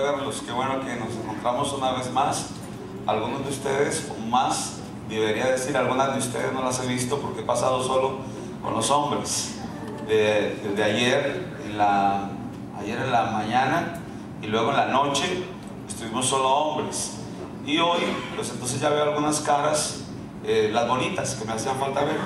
Verlos, qué bueno que nos encontramos una vez más. Algunos de ustedes, o más, debería decir, algunas de ustedes no las he visto porque he pasado solo con los hombres. Desde ayer en la mañana y luego en la noche estuvimos solo hombres. Y hoy, pues entonces ya veo algunas caras, las bonitas, que me hacían falta ver.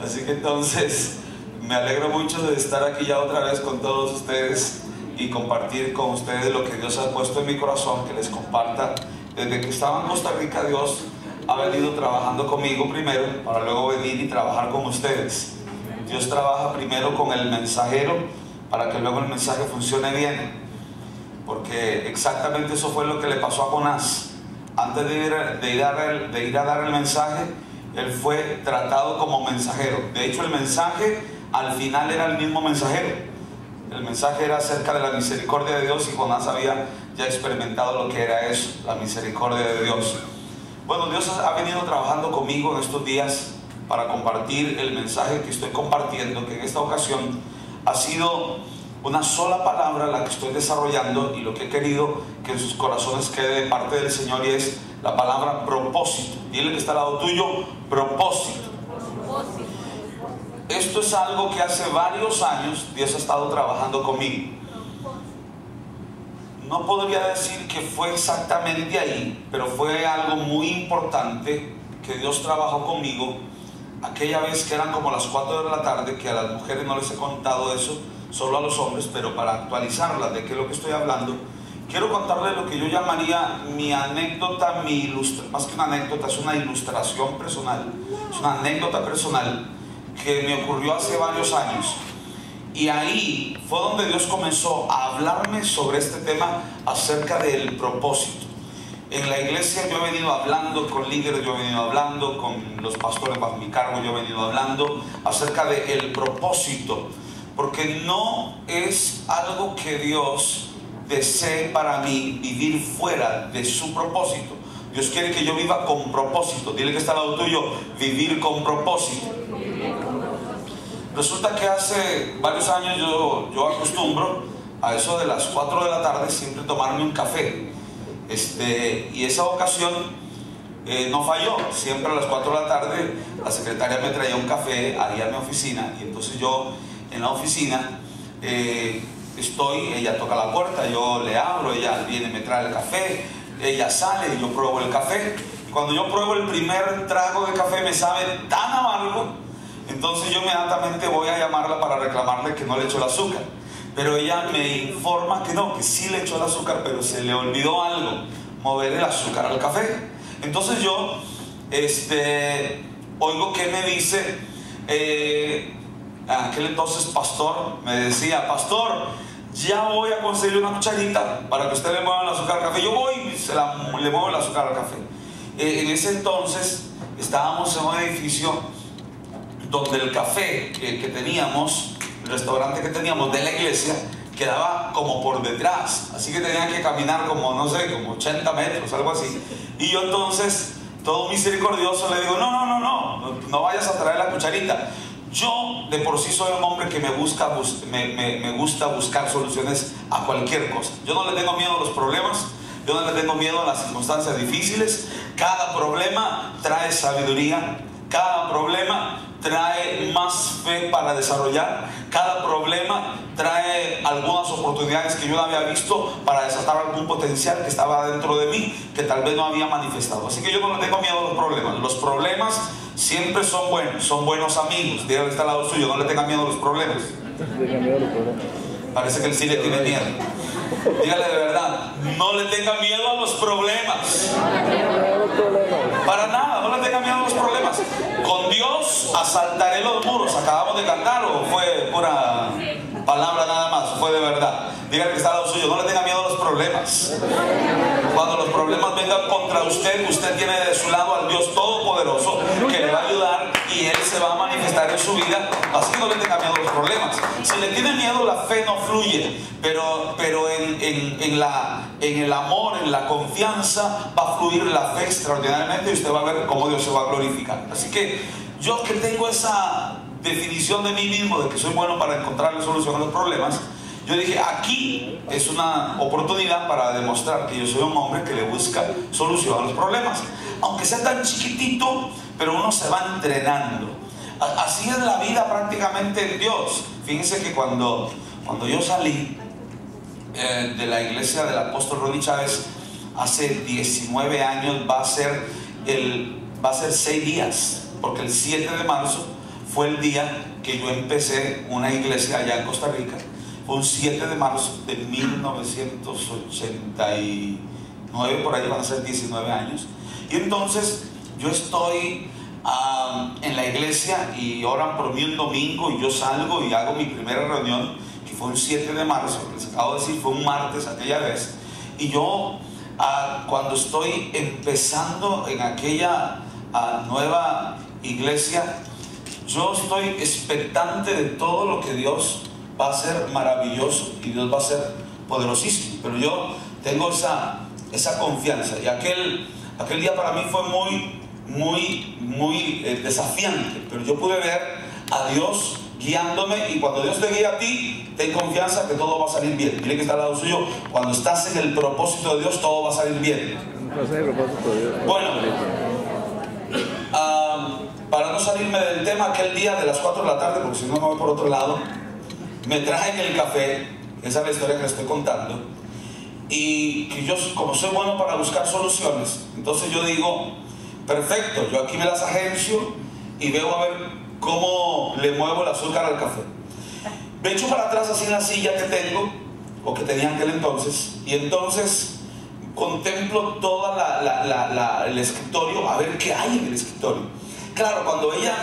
Así que entonces me alegro mucho de estar aquí ya otra vez con todos ustedes y compartir con ustedes lo que Dios ha puesto en mi corazón, que les comparta. Desde que estaba en Costa Rica, Dios ha venido trabajando conmigo primero, para luego venir y trabajar con ustedes. Dios trabaja primero con el mensajero, para que luego el mensaje funcione bien, porque exactamente eso fue lo que le pasó a Jonás. Antes de ir a dar el mensaje, él fue tratado como mensajero. De hecho, el mensaje al final era el mismo mensajero. El mensaje era acerca de la misericordia de Dios, y Jonás había ya experimentado lo que era eso, la misericordia de Dios. Bueno, Dios ha venido trabajando conmigo en estos días para compartir el mensaje que estoy compartiendo, que en esta ocasión ha sido una sola palabra la que estoy desarrollando, y lo que he querido que en sus corazones quede de parte del Señor, y es la palabra propósito. Dile que está al lado tuyo: propósito. Esto es algo que hace varios años Dios ha estado trabajando conmigo. No podría decir que fue exactamente ahí, pero fue algo muy importante que Dios trabajó conmigo aquella vez que eran como las 4 de la tarde, que a las mujeres no les he contado eso, solo a los hombres, pero para actualizarlas de qué es lo que estoy hablando, quiero contarles lo que yo llamaría mi anécdota, más que una anécdota, es una ilustración personal, es una anécdota personal que me ocurrió hace varios años. Y ahí fue donde Dios comenzó a hablarme sobre este tema acerca del propósito. En la iglesia yo he venido hablando con líderes, yo he venido hablando con los pastores bajo mi cargo, yo he venido hablando acerca del propósito, porque no es algo que Dios desee para mí vivir fuera de su propósito. Dios quiere que yo viva con propósito. Dile que está al lado tuyo: vivir con propósito. Resulta que hace varios años yo acostumbro a eso de las 4 de la tarde siempre tomarme un café. Y esa ocasión no falló. Siempre a las 4 de la tarde la secretaria me traía un café ahí a mi oficina, y entonces yo en la oficina ella toca la puerta, yo le abro, ella viene y me trae el café, ella sale y yo pruebo el café. Cuando yo pruebo el primer trago de café me sabe tan amargo, entonces yo inmediatamente voy a llamarla para reclamarle que no le echó el azúcar. Pero ella me informa que no, que sí le echó el azúcar, pero se le olvidó algo: mover el azúcar al café. Entonces yo oigo que me dice, aquel entonces pastor me decía: pastor, ya voy a conseguirle una cucharita para que usted le mueva el azúcar al café. Yo voy y le muevo el azúcar al café. En ese entonces estábamos en un edificio donde el café que teníamos, el restaurante que teníamos de la iglesia, quedaba como por detrás, así que tenía que caminar como, no sé, como 80 metros, algo así. Y yo entonces, todo misericordioso, le digo: no vayas a traer la cucharita. Yo de por sí soy un hombre que me gusta buscar soluciones a cualquier cosa. Yo no le tengo miedo a los problemas, yo no le tengo miedo a las circunstancias difíciles. Cada problema trae sabiduría, cada problema trae más fe para desarrollar, cada problema trae algunas oportunidades que yo no había visto para desatar algún potencial que estaba dentro de mí, que tal vez no había manifestado. Así que yo no le tengo miedo a los problemas. Los problemas siempre son buenos amigos. Dígale que está al lado suyo: no le tenga miedo a los problemas. Parece que él sí le tiene miedo. Dígale de verdad: no le tenga miedo a los problemas. Para nada, no le tenga miedo a los problemas. Con Dios asaltaré los muros. ¿Acabamos de cantar o fue pura palabra nada más? Fue de verdad. Dígale que está al lado suyo: no le tenga miedo a los problemas. Cuando los problemas vengan contra usted, usted tiene de su lado al Dios Todopoderoso, que le va a ayudar y Él se va a manifestar en su vida. Así que no le tenga miedo a los problemas. Si le tiene miedo, la fe no fluye, pero en el amor, en la confianza, va a fluir la fe extraordinariamente, y usted va a ver cómo Dios se va a glorificar. Así que yo, que tengo esa definición de mí mismo de que soy bueno para encontrarle solución a los problemas, yo dije, aquí es una oportunidad para demostrar que yo soy un hombre que le busca solución a los problemas, aunque sea tan chiquitito, pero uno se va entrenando. Así es la vida prácticamente en Dios. Fíjense que cuando yo salí de la iglesia del apóstol Ronnie Chávez hace 19 años, va a ser 6 días, porque el 7 de marzo fue el día que yo empecé una iglesia allá en Costa Rica. Fue un 7 de marzo de 1989, por ahí van a ser 19 años. Y entonces yo estoy en la iglesia y oran por mí un domingo, y yo salgo y hago mi primera reunión, que fue un 7 de marzo, les acabo de decir, fue un martes aquella vez. Y yo cuando estoy empezando en aquella nueva iglesia, yo estoy expectante de todo lo que Dios va a hacer maravilloso, y Dios va a ser poderosísimo. Pero yo tengo esa confianza, y aquel día para mí fue muy desafiante, pero yo pude ver a Dios guiándome, y cuando Dios te guía a ti, ten confianza que todo va a salir bien. Dile que está al lado suyo, cuando estás en el propósito de Dios, todo va a salir bien. Bueno, para no salirme del tema, aquel día de las 4 de la tarde, porque si no me voy por otro lado, me traen el café. Esa es la historia que les estoy contando. Y que yo, como soy bueno para buscar soluciones, entonces yo digo, perfecto, yo aquí me las agencio y veo a ver cómo le muevo el azúcar al café. Me echo para atrás así en la silla que tengo, o que tenía aquel entonces, y entonces contemplo toda el escritorio, a ver qué hay en el escritorio. Claro, cuando ella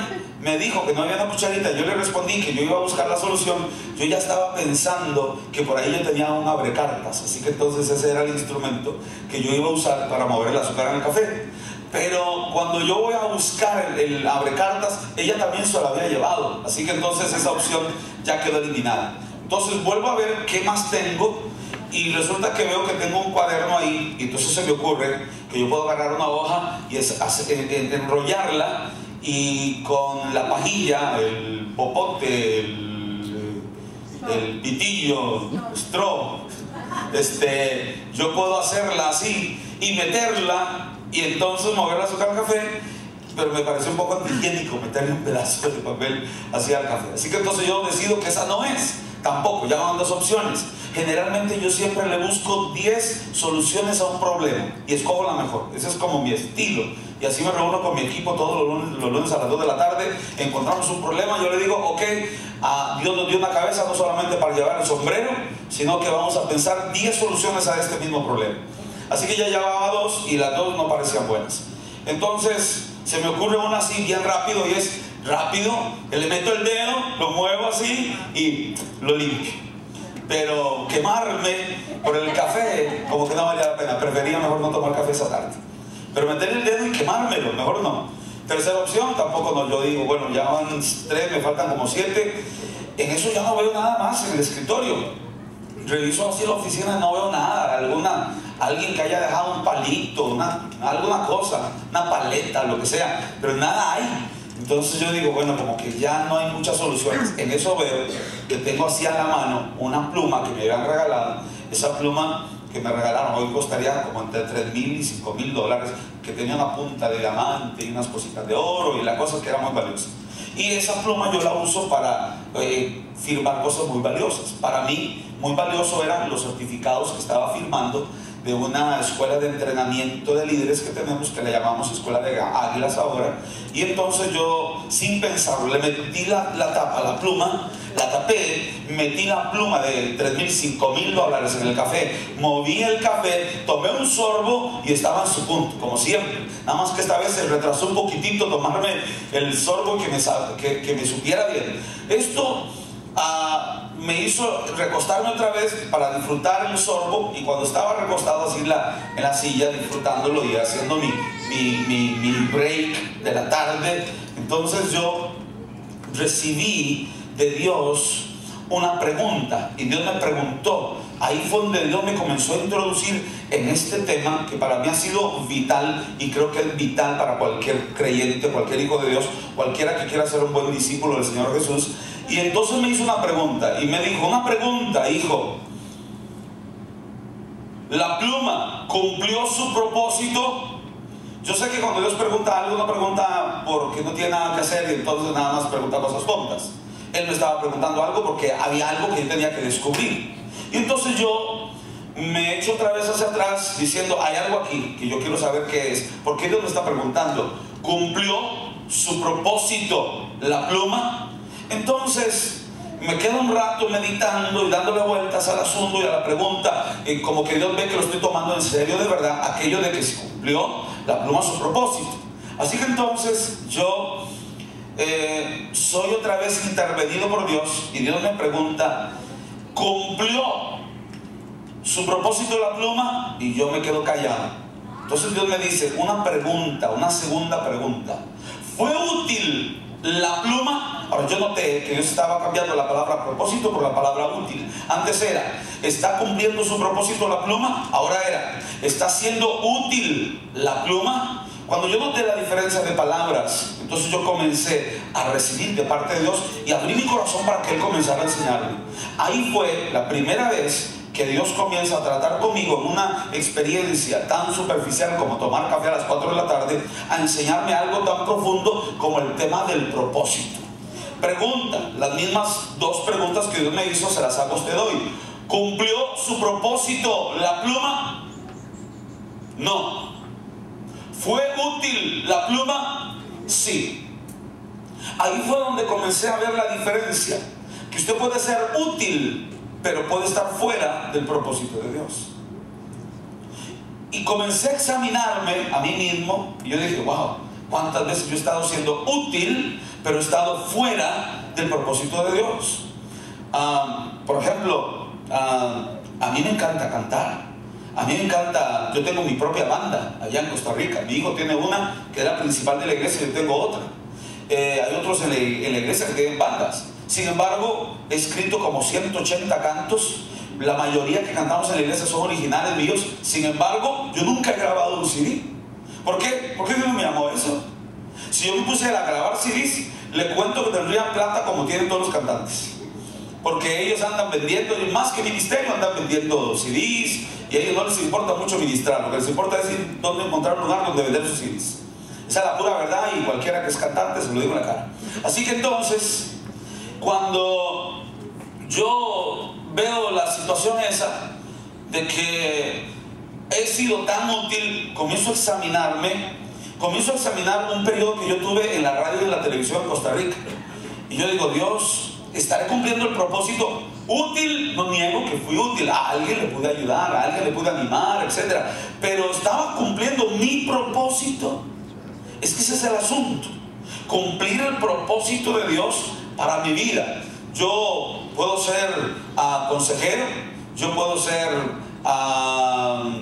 me dijo que no había una cucharita, yo le respondí que yo iba a buscar la solución. Yo ya estaba pensando que por ahí yo tenía un abrecartas, así que entonces ese era el instrumento que yo iba a usar para mover el azúcar en el café. Pero cuando yo voy a buscar el abrecartas, ella también se lo había llevado, así que entonces esa opción ya quedó eliminada. Entonces vuelvo a ver qué más tengo, y resulta que veo que tengo un cuaderno ahí, y entonces se me ocurre que yo puedo agarrar una hoja y enrollarla, y con la pajilla, el popote, el pitillo, straw, yo puedo hacerla así y meterla, y entonces mover el azúcar al café. Pero me pareció un poco antihigiénico meterle un pedazo de papel así al café, así que entonces yo decido que esa no es. Tampoco, ya van 2 opciones. Generalmente yo siempre le busco 10 soluciones a un problema y escojo la mejor. Ese es como mi estilo, y así me reúno con mi equipo todos los lunes a las 2 de la tarde. Encontramos un problema, yo le digo, ok, Dios nos dio una cabeza no solamente para llevar el sombrero, sino que vamos a pensar 10 soluciones a este mismo problema. Así que ya llevaba 2 y las 2 no parecían buenas. Entonces se me ocurre una así bien rápido, y es rápido, le meto el dedo, lo muevo así y lo limpio. Pero quemarme por el café, como que no valía la pena. Prefería mejor no tomar café esa tarde. Pero meter el dedo y quemármelo, mejor no. Tercera opción, tampoco no. Yo digo, bueno, ya van 3, me faltan como 7. En eso ya no veo nada más en el escritorio. Reviso así la oficina, no veo nada. Alguien que haya dejado un palito, alguna cosa, una paleta, lo que sea, pero nada hay. Entonces yo digo, bueno, como que ya no hay muchas soluciones. En eso veo que tengo así a la mano una pluma que me habían regalado. Esa pluma que me regalaron hoy costaría como entre $3,000 y $5,000, que tenía una punta de diamante y unas cositas de oro, y la cosa que era muy valiosa. Y esa pluma yo la uso para firmar cosas muy valiosas. Para mí, muy valioso eran los certificados que estaba firmando de una escuela de entrenamiento de líderes que tenemos, que le llamamos Escuela de Águilas ahora. Y entonces yo, sin pensarlo, le metí la tapa, la pluma, la tapé, metí la pluma de $3,000, $5,000 en el café, moví el café, tomé un sorbo y estaba en su punto, como siempre. Nada más que esta vez se retrasó un poquitito tomarme el sorbo que me supiera bien. Esto me hizo recostarme otra vez para disfrutar el sorbo, y cuando estaba recostado así en la silla disfrutándolo y haciendo mi break de la tarde, entonces yo recibí de Dios una pregunta, y Dios me preguntó. Ahí fue donde Dios me comenzó a introducir en este tema, que para mí ha sido vital, y creo que es vital para cualquier creyente, cualquier hijo de Dios, cualquiera que quiera ser un buen discípulo del Señor Jesús. Y entonces me hizo una pregunta y me dijo: una pregunta, hijo, ¿la pluma cumplió su propósito? Yo sé que cuando Dios pregunta algo, no pregunta porque no tiene nada que hacer y entonces nada más pregunta cosas tontas. Él me estaba preguntando algo porque había algo que yo tenía que descubrir. Y entonces yo me echo otra vez hacia atrás diciendo: hay algo aquí que yo quiero saber qué es. ¿Por qué Dios me está preguntando? ¿Cumplió su propósito la pluma? Entonces me quedo un rato meditando y dándole vueltas al asunto y a la pregunta, y como que Dios ve que lo estoy tomando en serio de verdad, aquello de que se cumplió la pluma su propósito. Así que entonces yo soy otra vez intervenido por Dios y Dios me pregunta: ¿cumplió su propósito la pluma? Y yo me quedo callado. Entonces Dios me dice una pregunta, una segunda pregunta: ¿fue útil la pluma? Ahora yo noté que Dios estaba cambiando la palabra propósito por la palabra útil. Antes era: ¿está cumpliendo su propósito la pluma? Ahora era: ¿está siendo útil la pluma? Cuando yo noté la diferencia de palabras, entonces yo comencé a recibir de parte de Dios y abrí mi corazón para que Él comenzara a enseñarme. Ahí fue la primera vez que Dios comienza a tratar conmigo en una experiencia tan superficial como tomar café a las 4 de la tarde, a enseñarme algo tan profundo como el tema del propósito. Pregunta, las mismas dos preguntas que Dios me hizo se las hago a usted hoy. ¿Cumplió su propósito la pluma? No. ¿Fue útil la pluma? Sí. Ahí fue donde comencé a ver la diferencia, que usted puede ser útil, pero puede estar fuera del propósito de Dios. Y comencé a examinarme a mí mismo y yo dije: wow, cuántas veces yo he estado siendo útil, pero he estado fuera del propósito de Dios. Por ejemplo, a mí me encanta cantar. A mí me encanta, yo tengo mi propia banda allá en Costa Rica. Mi hijo tiene una que es la principal de la iglesia y yo tengo otra. Hay otros en la iglesia que tienen bandas. Sin embargo, he escrito como 180 cantos. La mayoría que cantamos en la iglesia son originales míos. Sin embargo, yo nunca he grabado un CD. ¿Por qué? ¿Por qué Dios me llamó eso? Si yo me puse a grabar CDs, le cuento que tendrían plata como tienen todos los cantantes. Porque ellos andan vendiendo, más que ministerio, andan vendiendo CDs, y a ellos no les importa mucho ministrar. Lo que les importa es ir dónde encontrar un lugar donde vender sus CDs. Esa es la pura verdad, y cualquiera que es cantante se lo digo en la cara. Así que entonces, cuando yo veo la situación esa de que he sido tan útil, comienzo a examinar un periodo que yo tuve en la radio y en la televisión en Costa Rica. Y yo digo: Dios, ¿estaré cumpliendo el propósito? Útil, no niego que fui útil. A alguien le pude ayudar, a alguien le pude animar, etc. Pero ¿estaba cumpliendo mi propósito? Es que ese es el asunto. Cumplir el propósito de Dios para mi vida. Yo puedo ser consejero, yo puedo ser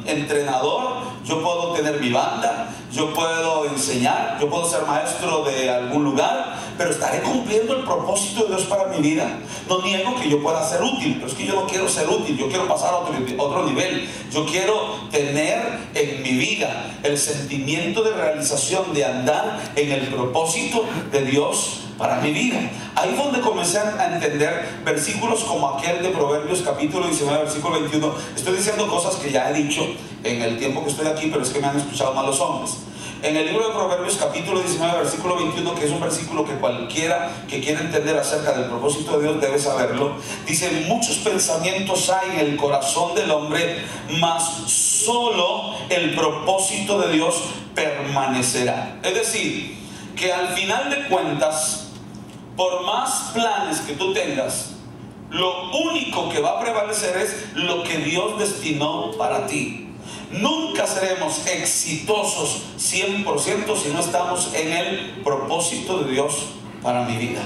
entrenador, yo puedo tener mi banda, yo puedo enseñar, yo puedo ser maestro de algún lugar, pero estaré cumpliendo el propósito de Dios para mi vida. No niego que yo pueda ser útil, pero es que yo no quiero ser útil, yo quiero pasar a otro nivel. Yo quiero tener en mi vida el sentimiento de realización, de andar en el propósito de Dios para mi vida. Ahí es donde comencé a entender versículos como aquel de Proverbios capítulo 19 versículo 21. Estoy diciendo cosas que ya he dicho en el tiempo que estoy aquí, pero es que me han escuchado mal los hombres. En el libro de Proverbios capítulo 19 versículo 21, que es un versículo que cualquiera que quiera entender acerca del propósito de Dios debe saberlo, dice: muchos pensamientos hay en el corazón del hombre, mas solo el propósito de Dios permanecerá. Es decir, que al final de cuentas, por más planes que tú tengas, lo único que va a prevalecer es lo que Dios destinó para ti. Nunca seremos exitosos 100% si no estamos en el propósito de Dios para mi vida.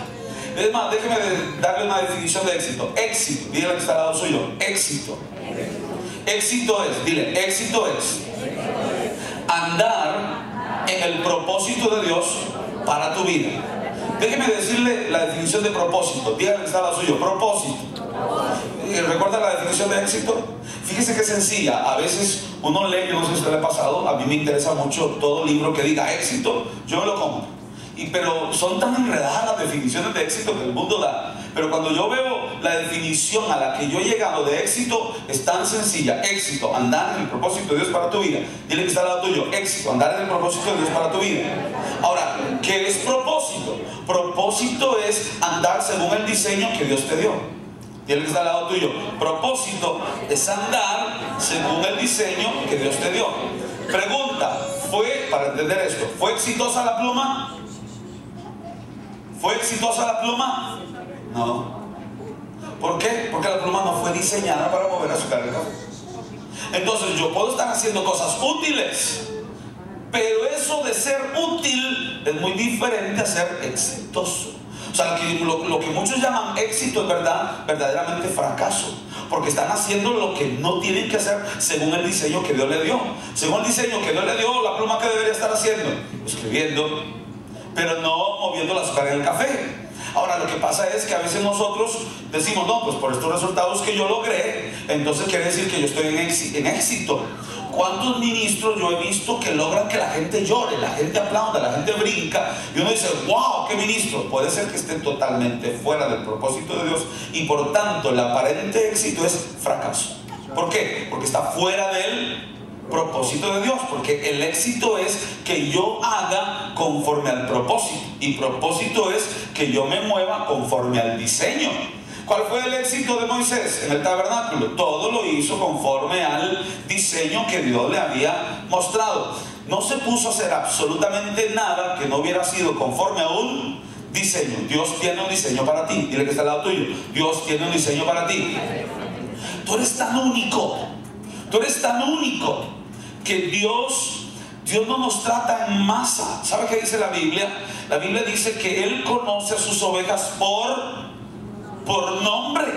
Es más, déjeme darle una definición de éxito. Éxito, dígale que está al lado suyo. Éxito. Éxito es, dile, éxito es andar en el propósito de Dios para tu vida. Déjeme decirle la definición de propósito. Dígale que está al lado suyo. Propósito. ¿Recuerda la definición de éxito? Fíjese que sencilla. A veces uno lee, yo no sé si a usted le ha pasado, a mí me interesa mucho todo libro que diga éxito, yo me lo compro. Pero son tan enredadas las definiciones de éxito que el mundo da. Pero cuando yo veo la definición a la que yo he llegado de éxito, es tan sencilla. Éxito, andar en el propósito de Dios para tu vida. Dile que está al lado tuyo. Éxito, andar en el propósito de Dios para tu vida. Ahora, ¿qué es propósito? Propósito es andar según el diseño que Dios te dio. Dile que está al lado tuyo. Propósito es andar según el diseño que Dios te dio. Pregunta, para entender esto, ¿fue exitosa la pluma? ¿Fue exitosa la pluma? No. ¿Por qué? Porque la pluma no fue diseñada para mover azúcar del café. Entonces yo puedo estar haciendo cosas útiles, pero eso de ser útil es muy diferente a ser exitoso. O sea, lo que muchos llaman éxito es verdaderamente fracaso, porque están haciendo lo que no tienen que hacer según el diseño que Dios le dio. Según el diseño que Dios le dio, la pluma, ¿qué debería estar haciendo? Escribiendo, pero no moviendo el azúcar en el café. Ahora, lo que pasa es que a veces nosotros decimos, no, pues por estos resultados que yo logré, entonces quiere decir que yo estoy en éxito. ¿Cuántos ministros yo he visto que logran que la gente llore, la gente aplauda, la gente brinca? Y uno dice, wow, qué ministro. Puede ser que esté totalmente fuera del propósito de Dios, y por tanto el aparente éxito es fracaso. ¿Por qué? Porque está fuera del propósito de Dios. Porque el éxito es que yo haga conforme al propósito, y propósito es que yo me mueva conforme al diseño. ¿Cuál fue el éxito de Moisés en el tabernáculo? Todo lo hizo conforme al diseño que Dios le había mostrado. No se puso a hacer absolutamente nada que no hubiera sido conforme a un diseño. Dios tiene un diseño para ti. Dile que está al lado tuyo. Dios tiene un diseño para ti. Tú eres tan único. Tú eres tan único que Dios no nos trata en masa. ¿Sabe qué dice la Biblia? La Biblia dice que Él conoce a sus ovejas por nombre.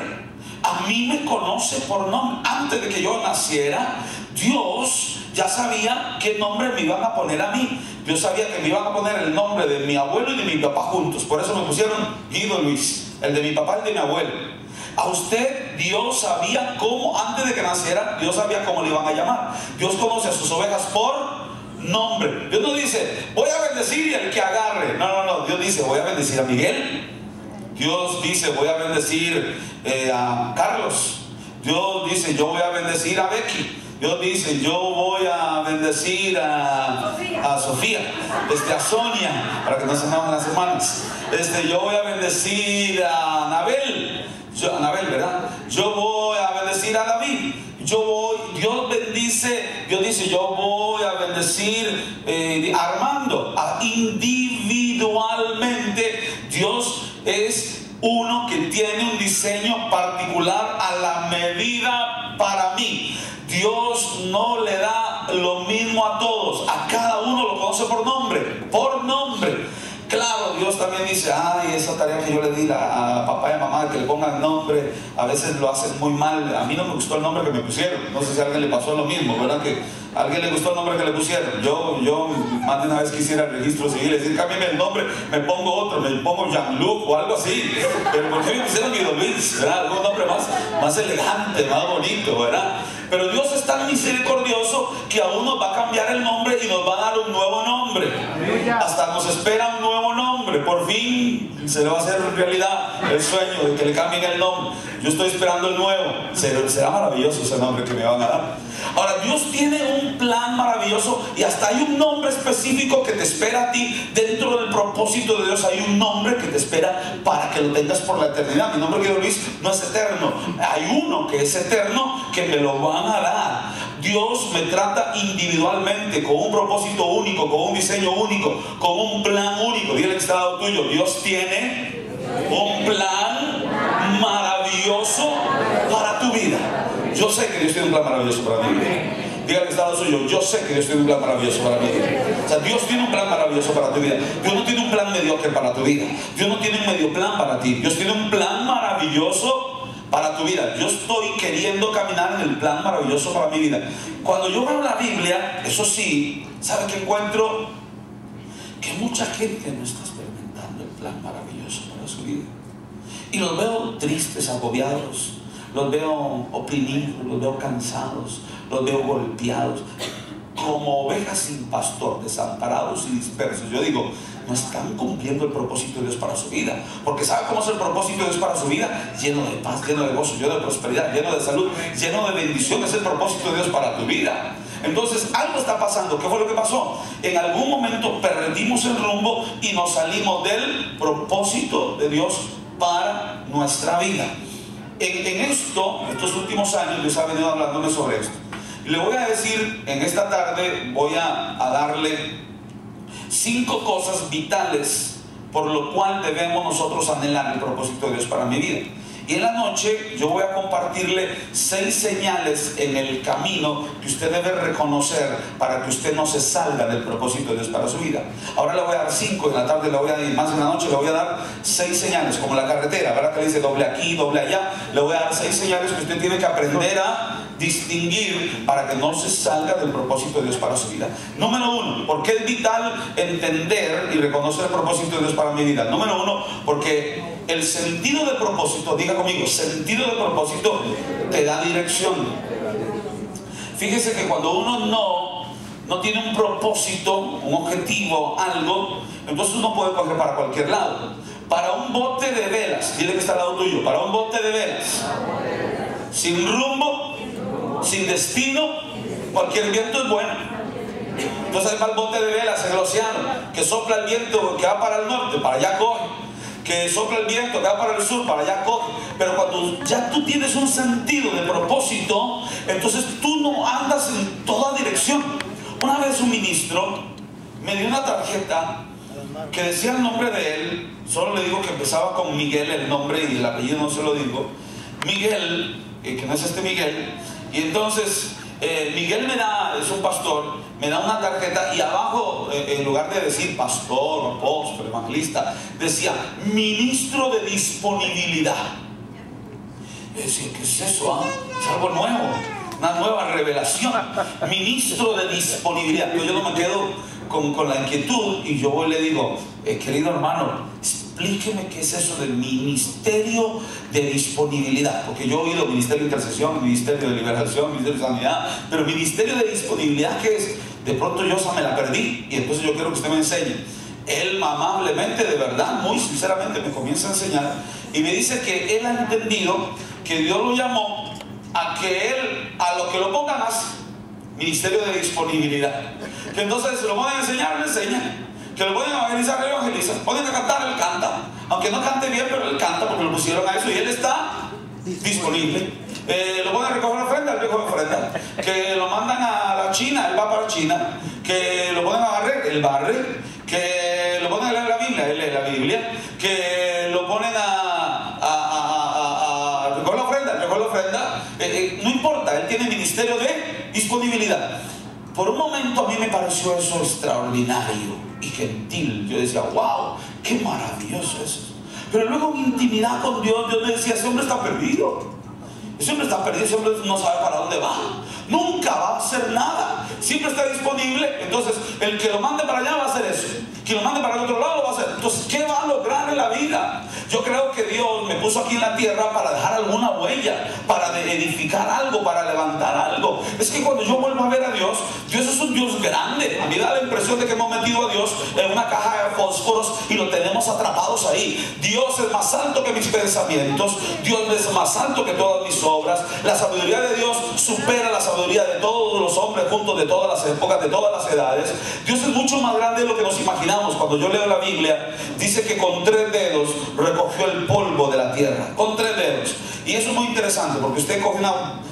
A mí me conoce por nombre. Antes de que yo naciera, Dios ya sabía qué nombre me iban a poner a mí. Dios sabía que me iban a poner el nombre de mi abuelo y de mi papá juntos. Por eso me pusieron Guido Luis, el de mi papá y el de mi abuelo. A usted Dios sabía cómo, antes de que naciera, Dios sabía cómo le iban a llamar. Dios conoce a sus ovejas por nombre. Dios no dice, voy a bendecir y el que agarre. No. Dios dice, voy a bendecir a Miguel. Dios dice, voy a bendecir a Carlos. Dios dice, yo voy a bendecir a Becky. Dios dice, yo voy a bendecir a Sofía, a Sonia, para que no se enojen las hermanas. Yo voy a bendecir a Anabel. ¿Verdad? Yo voy a bendecir a David. Dios dice, yo voy a bendecir a Armando. Individualmente, Dios es uno que tiene un diseño particular a la medida para mí. Dios no le da lo mismo a todos. A cada uno lo conoce por nombre. Por nombre. Claro, Dios también dice, ay, esa tarea que yo le di a papá y a mamá, que le pongan nombre, a veces lo hacen muy mal. A mí no me gustó el nombre que me pusieron. No sé si a alguien le pasó lo mismo, ¿verdad? Que a alguien le gustó el nombre que le pusieron. Yo más de una vez quisiera el registro civil, decir, cámbiame el nombre, me pongo otro, me pongo Jean-Luc o algo así. Pero ¿por qué me pusieron Guido Luis? ¿Verdad? Algún nombre más elegante, más bonito, ¿verdad? Pero Dios es tan misericordioso que a uno va a cambiar el nombre y nos va a dar un nuevo nombre. Hasta nos espera un nuevo nombre. Por fin se le va a hacer realidad el sueño de que le cambien el nombre. Yo estoy esperando el nuevo. Será maravilloso ese nombre que me van a dar. Ahora, Dios tiene un plan maravilloso, y hasta hay un nombre específico que te espera a ti. Dentro del propósito de Dios hay un nombre que te espera para que lo tengas por la eternidad. Mi nombre, Guido Luis, no es eterno. Hay uno que es eterno, que me lo van a dar. Dios me trata individualmente, con un propósito único, con un diseño único, con un plan único. Dile que está al lado tuyo, Dios tiene un plan maravilloso para tu vida. Yo sé que Dios tiene un plan maravilloso para mí. Dígale que está al lado suyo, yo sé que Dios tiene un plan maravilloso para mí. O sea, Dios tiene un plan maravilloso para tu vida. Dios no tiene un plan mediocre para tu vida. Dios no tiene un medio plan para ti. Dios tiene un plan maravilloso para tu vida. Yo estoy queriendo caminar en el plan maravilloso para mi vida. Cuando yo veo la Biblia, eso sí, ¿sabe qué encuentro? Que mucha gente no está experimentando el plan maravilloso para su vida. Y los veo tristes, agobiados, los veo oprimidos, los veo cansados, los veo golpeados, como ovejas sin pastor, desamparados y dispersos. Yo digo, no están cumpliendo el propósito de Dios para su vida. Porque ¿sabe cómo es el propósito de Dios para su vida? Lleno de paz, lleno de gozo, lleno de prosperidad, lleno de salud, lleno de bendición. Es el propósito de Dios para tu vida. Entonces algo está pasando. ¿Qué fue lo que pasó? En algún momento perdimos el rumbo y nos salimos del propósito de Dios para nuestra vida. En estos últimos años Dios ha venido hablándome sobre esto. Y le voy a decir en esta tarde, voy a darle 5 cosas vitales por lo cual debemos nosotros anhelar el propósito de Dios para mi vida. Y en la noche yo voy a compartirle 6 señales en el camino que usted debe reconocer para que usted no se salga del propósito de Dios para su vida. Ahora le voy a dar 5, en la tarde le voy a dar, y más en la noche le voy a dar 6 señales, como la carretera, ¿verdad? Que dice doble aquí, doble allá. Le voy a dar 6 señales que usted tiene que aprender a distinguir para que no se salga del propósito de Dios para su vida. Número 1, ¿por qué es vital entender y reconocer el propósito de Dios para mi vida? Número 1, porque el sentido de propósito, diga conmigo, sentido de propósito te da dirección. Fíjese que cuando uno no tiene un propósito, un objetivo, algo, entonces uno puede coger para cualquier lado. Para un bote de velas, dile que está al lado tuyo, para un bote de velas, sin rumbo, sin destino, cualquier viento es bueno. Entonces hay más bote de velas en el océano, que sopla el viento que va para el norte, para allá coge, que sopla el viento que va para el sur, para allá coge. Pero cuando ya tú tienes un sentido de propósito, entonces tú no andas en toda dirección. Una vez un ministro me dio una tarjeta que decía el nombre de él, solo le digo que empezaba con Miguel el nombre y el apellido no se lo digo, Miguel, que no es este Miguel. Y entonces Miguel es un pastor, me da una tarjeta y abajo, en lugar de decir pastor, apóstol, evangelista, decía ministro de disponibilidad. Es decir, ¿qué es eso? Es algo nuevo, una nueva revelación. Ministro de disponibilidad. Pero yo no me quedo con la inquietud y yo voy y le digo, querido hermano, explíqueme qué es eso del ministerio de disponibilidad. Porque yo he oído ministerio de intercesión, ministerio de liberación, ministerio de sanidad, pero ministerio de disponibilidad, ¿qué es? De pronto yo me la perdí y entonces yo quiero que usted me enseñe. Él amablemente, de verdad, muy sinceramente me comienza a enseñar y me dice que él ha entendido que Dios lo llamó a que él, a lo que lo ponga más, ministerio de disponibilidad. Que entonces se lo pueden enseñar, le enseña. Que lo pueden evangelizar, le evangeliza. Pueden cantar, él canta. Aunque no cante bien, pero él canta porque lo pusieron a eso y él está disponible. Lo pueden recoger ofrenda, él recoge ofrenda. Que lo mandan a la China, él va para China. Que lo ponen a barrer, él barre. Que lo ponen a leer la Biblia, él lee la Biblia. Que lo ponen a recoger la ofrenda, él recoge la ofrenda. No importa, él tiene ministerio de disponibilidad. Por un momento a mí me pareció eso extraordinario y gentil. Yo decía, wow, qué maravilloso es eso. Pero luego en intimidad con Dios, Dios me decía, ese hombre está perdido. Ese hombre está perdido, ese hombre no sabe para dónde va. Nunca va a hacer nada. Siempre está disponible. Entonces, el que lo mande para allá va a hacer eso. Quien lo mande para el otro lado lo va a hacer. Entonces, ¿qué va a lograr en la vida? Yo creo que Dios me puso aquí en la tierra para dejar alguna huella, para edificar algo, para levantar algo. Es que cuando yo vuelvo a ver a Dios, Dios es un Dios grande. A mí me da la impresión de que hemos metido a Dios en una caja de fósforos y lo tenemos atrapados ahí. Dios es más alto que mis pensamientos. Dios es más alto que todas mis obras. La sabiduría de Dios supera la sabiduría de todos los hombres juntos, de todas las épocas, de todas las edades. Dios es mucho más grande de lo que nos imaginamos. Cuando yo leo la Biblia, dice que con 3 dedos recogió el polvo de la tierra. Con 3 dedos. Y eso es muy interesante porque usted coge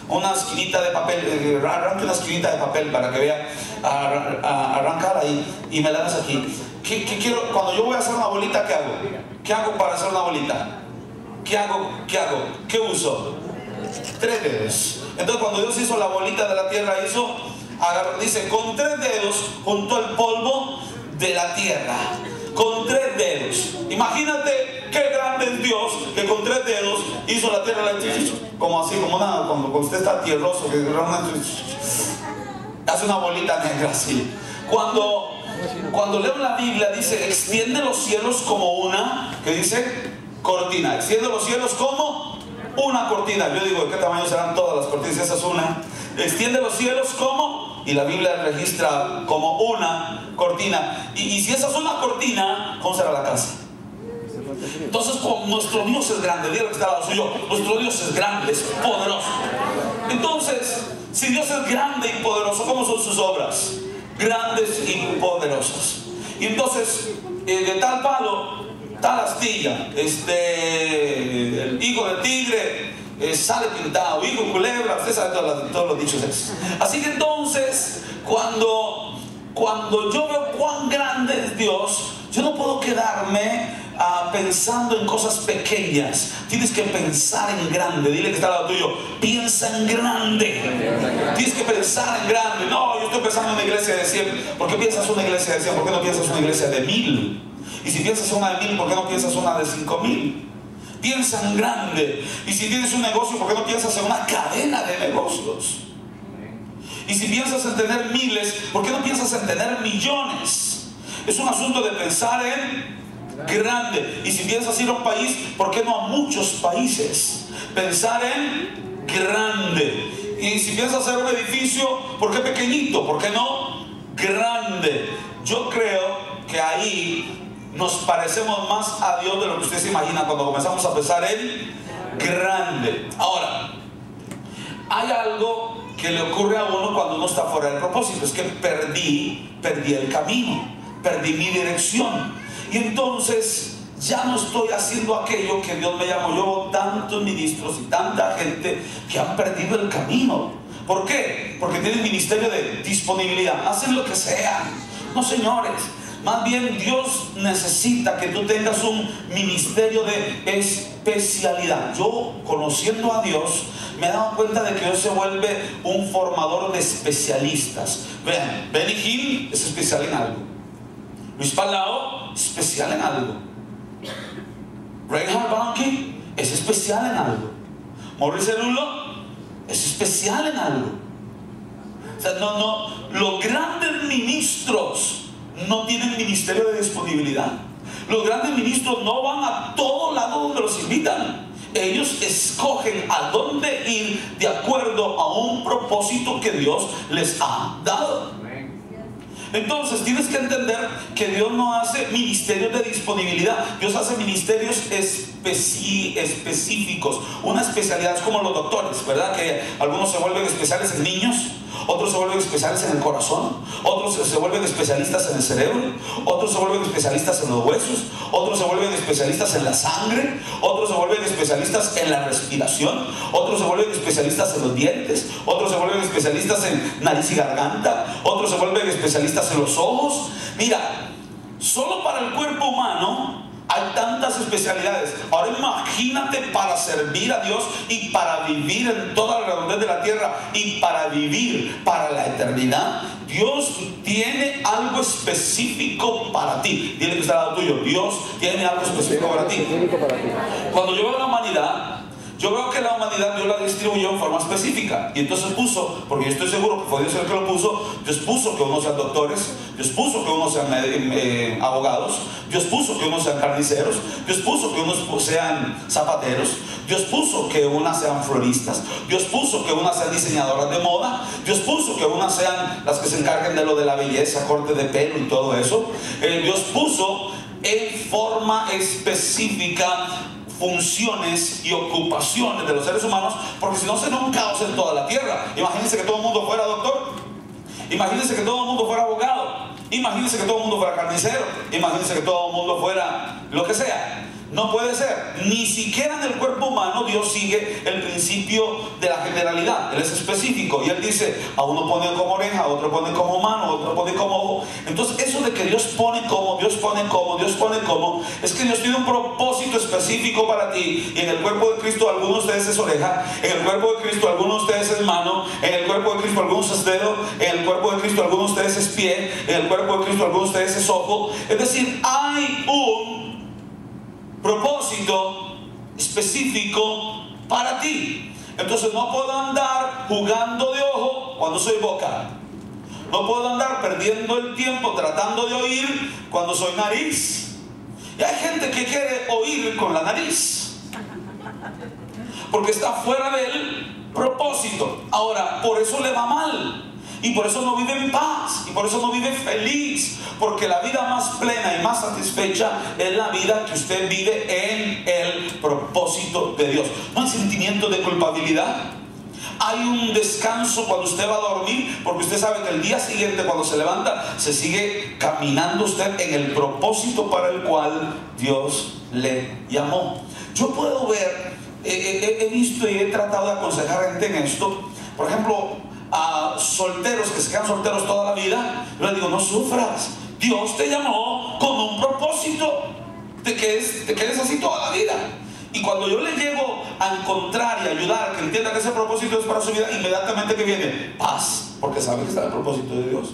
una esquinita de papel, arranque una esquinita de papel para que vea, arrancar ahí y me la das aquí. ¿Qué quiero? Cuando yo voy a hacer una bolita, ¿qué hago? ¿Qué hago para hacer una bolita? ¿Qué hago? ¿Qué uso? 3 dedos. Entonces cuando Dios hizo la bolita de la tierra, dice, con 3 dedos juntó el polvo de la tierra. Con 3 dedos. Imagínate qué grande es Dios, que con 3 dedos hizo la tierra, como así, como nada, cuando usted está tierroso, que hace una bolita negra así. Cuando leo la Biblia, dice, extiende los cielos como una, ¿qué dice? Cortina. Extiende los cielos como una cortina. Yo digo, ¿de qué tamaño serán todas las cortinas? Esa es una. Extiende los cielos como uno y la Biblia registra como una cortina. Y si esa es una cortina, ¿cómo será la casa? Entonces, nuestro Dios es grande. Diga lo que está al lado suyo. Nuestro Dios es grande, es poderoso. Entonces, si Dios es grande y poderoso, ¿cómo son sus obras? Grandes y poderosas. Y entonces, de tal palo, tal astilla, el hijo del tigre sale pintado, hijo de culebra, usted sabe todos los dichos esos. Así que entonces, cuando yo veo cuán grande es Dios, yo no puedo quedarme pensando en cosas pequeñas. Tienes que pensar en grande. Dile que está al lado tuyo, piensa en grande. Tienes que pensar en grande. No, yo estoy pensando en una iglesia de 100. ¿Por qué piensas una iglesia de 100? ¿Por qué no piensas una iglesia de 1000? Y si piensas una de 1000, ¿por qué no piensas una de 5000? Piensa en grande. Y si tienes un negocio, ¿por qué no piensas en una cadena de negocios? Y si piensas en tener miles, ¿por qué no piensas en tener millones? Es un asunto de pensar en grande. Y si piensas ir a un país, ¿por qué no a muchos países? Pensar en grande. Y si piensas hacer un edificio, ¿por qué pequeñito? ¿Por qué no grande? Yo creo que ahí nos parecemos más a Dios de lo que usted se imagina cuando comenzamos a pensar en grande. Ahora, hay algo que le ocurre a uno cuando uno está fuera del propósito. Es que perdí el camino, perdí mi dirección. Y entonces ya no estoy haciendo aquello que Dios me llamó. Yo veo tantos ministros y tanta gente que han perdido el camino. ¿Por qué? Porque tienen ministerio de disponibilidad. Hacen lo que sea. No, señores. Más bien Dios necesita que tú tengas un ministerio de especialidad. Yo, conociendo a Dios, me he dado cuenta de que Dios se vuelve un formador de especialistas. Vean, Benny Hinn es especial en algo. Luis Palau, especial en algo. Reinhard Bonnke es especial en algo. Maurice Lulo es especial en algo. O sea, los grandes ministros no tienen ministerio de disponibilidad. Los grandes ministros no van a todo lado donde los invitan. Ellos escogen a dónde ir de acuerdo a un propósito que Dios les ha dado. Entonces tienes que entender que Dios no hace ministerios de disponibilidad. Dios hace ministerios específicos. Una especialidad es como los doctores, ¿verdad? Que algunos se vuelven especiales en niños, otros se vuelven especiales en el corazón, otros se vuelven especialistas en el cerebro, otros se vuelven especialistas en los huesos, otros se vuelven especialistas en la sangre, otros se vuelven especialistas en la respiración, otros se vuelven especialistas en los dientes, otros se vuelven especialistas en nariz y garganta, otros se vuelven especialistas en los ojos. Mira, solo para el cuerpo humano hay tantas especialidades. Ahora imagínate para servir a Dios y para vivir en toda la redondez de la tierra y para vivir para la eternidad. Dios tiene algo específico para ti. Dile que está al lado tuyo. Dios tiene algo específico para ti. Cuando yo veo la humanidad, yo veo que la humanidad Dios la distribuyó en forma específica. Y entonces puso, porque yo estoy seguro que fue Dios el que lo puso, Dios puso que unos sean doctores, Dios puso que unos sean abogados, Dios puso que unos sean carniceros, Dios puso que unos sean zapateros, Dios puso que unas sean floristas, Dios puso que unas sean diseñadoras de moda, Dios puso que unas sean las que se encarguen de lo de la belleza, corte de pelo y todo eso. Dios puso en forma específica funciones y ocupaciones de los seres humanos, porque si no sería un caos en toda la tierra. Imagínense que todo el mundo fuera doctor, imagínense que todo el mundo fuera abogado, imagínense que todo el mundo fuera carnicero, imagínense que todo el mundo fuera lo que sea. No puede ser. Ni siquiera en el cuerpo humano Dios sigue el principio de la generalidad. Él es específico y Él dice, a uno pone como oreja, a otro pone como mano, a otro pone como ojo. Entonces eso de que Dios pone como, Dios pone como, Dios pone como, es que Dios tiene un propósito específico para ti. Y en el cuerpo de Cristo algunos de ustedes es oreja, en el cuerpo de Cristo algunos de ustedes es mano, en el cuerpo de Cristo algunos es dedo, en el cuerpo de Cristo algunos de ustedes es pie, en el cuerpo de Cristo algunos de ustedes es ojo. Es decir, hay un propósito específico para ti. Entonces no puedo andar jugando de ojo cuando soy boca. No puedo andar perdiendo el tiempo tratando de oír cuando soy nariz. Y hay gente que quiere oír con la nariz porque está fuera del propósito. Ahora, por eso le va mal. Y por eso no vive en paz, y por eso no vive feliz, porque la vida más plena y más satisfecha es la vida que usted vive en el propósito de Dios. No hay sentimiento de culpabilidad. Hay un descanso cuando usted va a dormir, porque usted sabe que el día siguiente, cuando se levanta, se sigue caminando usted en el propósito para el cual Dios le llamó. Yo puedo ver, he visto y he tratado de aconsejar gente en esto. Por ejemplo, a solteros que se quedan solteros toda la vida, yo les digo: no sufras, Dios te llamó con un propósito. Te quedes así toda la vida. Y cuando yo le llego a encontrar y ayudar a que entienda que ese propósito es para su vida, inmediatamente que viene paz, porque sabe que está en el propósito de Dios.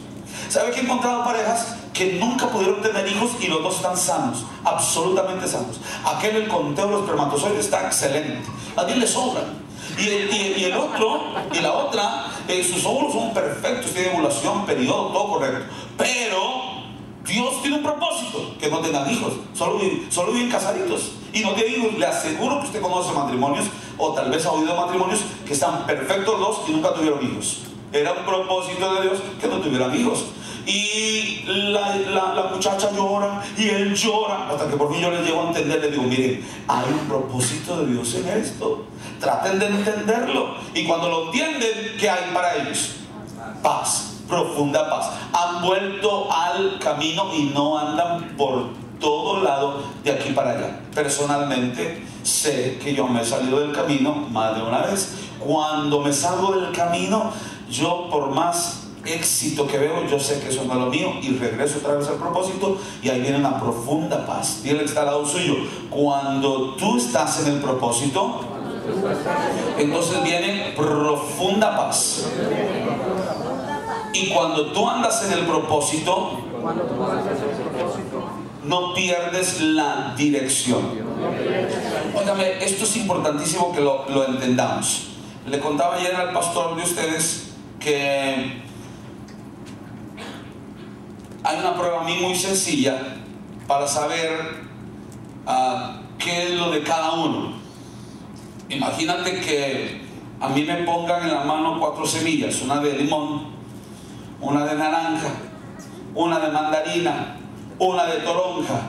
¿Sabe que he encontrado parejas que nunca pudieron tener hijos y los dos están sanos, absolutamente sanos? Aquel, el conteo de los espermatozoides está excelente, a Dios le sobran. Y el otro y la otra, sus óvulos son perfectos, tienen ovulación, periodo, todo correcto. Pero Dios tiene un propósito: que no tengan hijos, solo viven casaditos y no tienen hijos. Le aseguro que usted conoce matrimonios, o tal vez ha oído de matrimonios que están perfectos los dos y nunca tuvieron hijos. Era un propósito de Dios que no tuvieran hijos. Y la muchacha llora y él llora, hasta que por fin yo les llego a entender. Les digo: miren, hay un propósito de Dios en esto, traten de entenderlo. Y cuando lo entienden, ¿qué hay para ellos? Paz, profunda paz. Han vuelto al camino y no andan por todo lado de aquí para allá. Personalmente sé que yo me he salido del camino más de una vez. Cuando me salgo del camino, yo, por más éxito que veo, yo sé que eso no es lo mío, y regreso otra vez al propósito, y ahí viene una profunda paz. Dile que está al lado suyo: cuando tú estás en el propósito, entonces viene profunda paz. Y cuando tú andas en el propósito, no pierdes la dirección. Óigame, esto es importantísimo que lo entendamos. Le contaba ayer al pastor de ustedes que hay una prueba a mí muy sencilla para saber qué es lo de cada uno. Imagínate que a mí me pongan en la mano 4 semillas: una de limón, una de naranja, una de mandarina, una de toronja.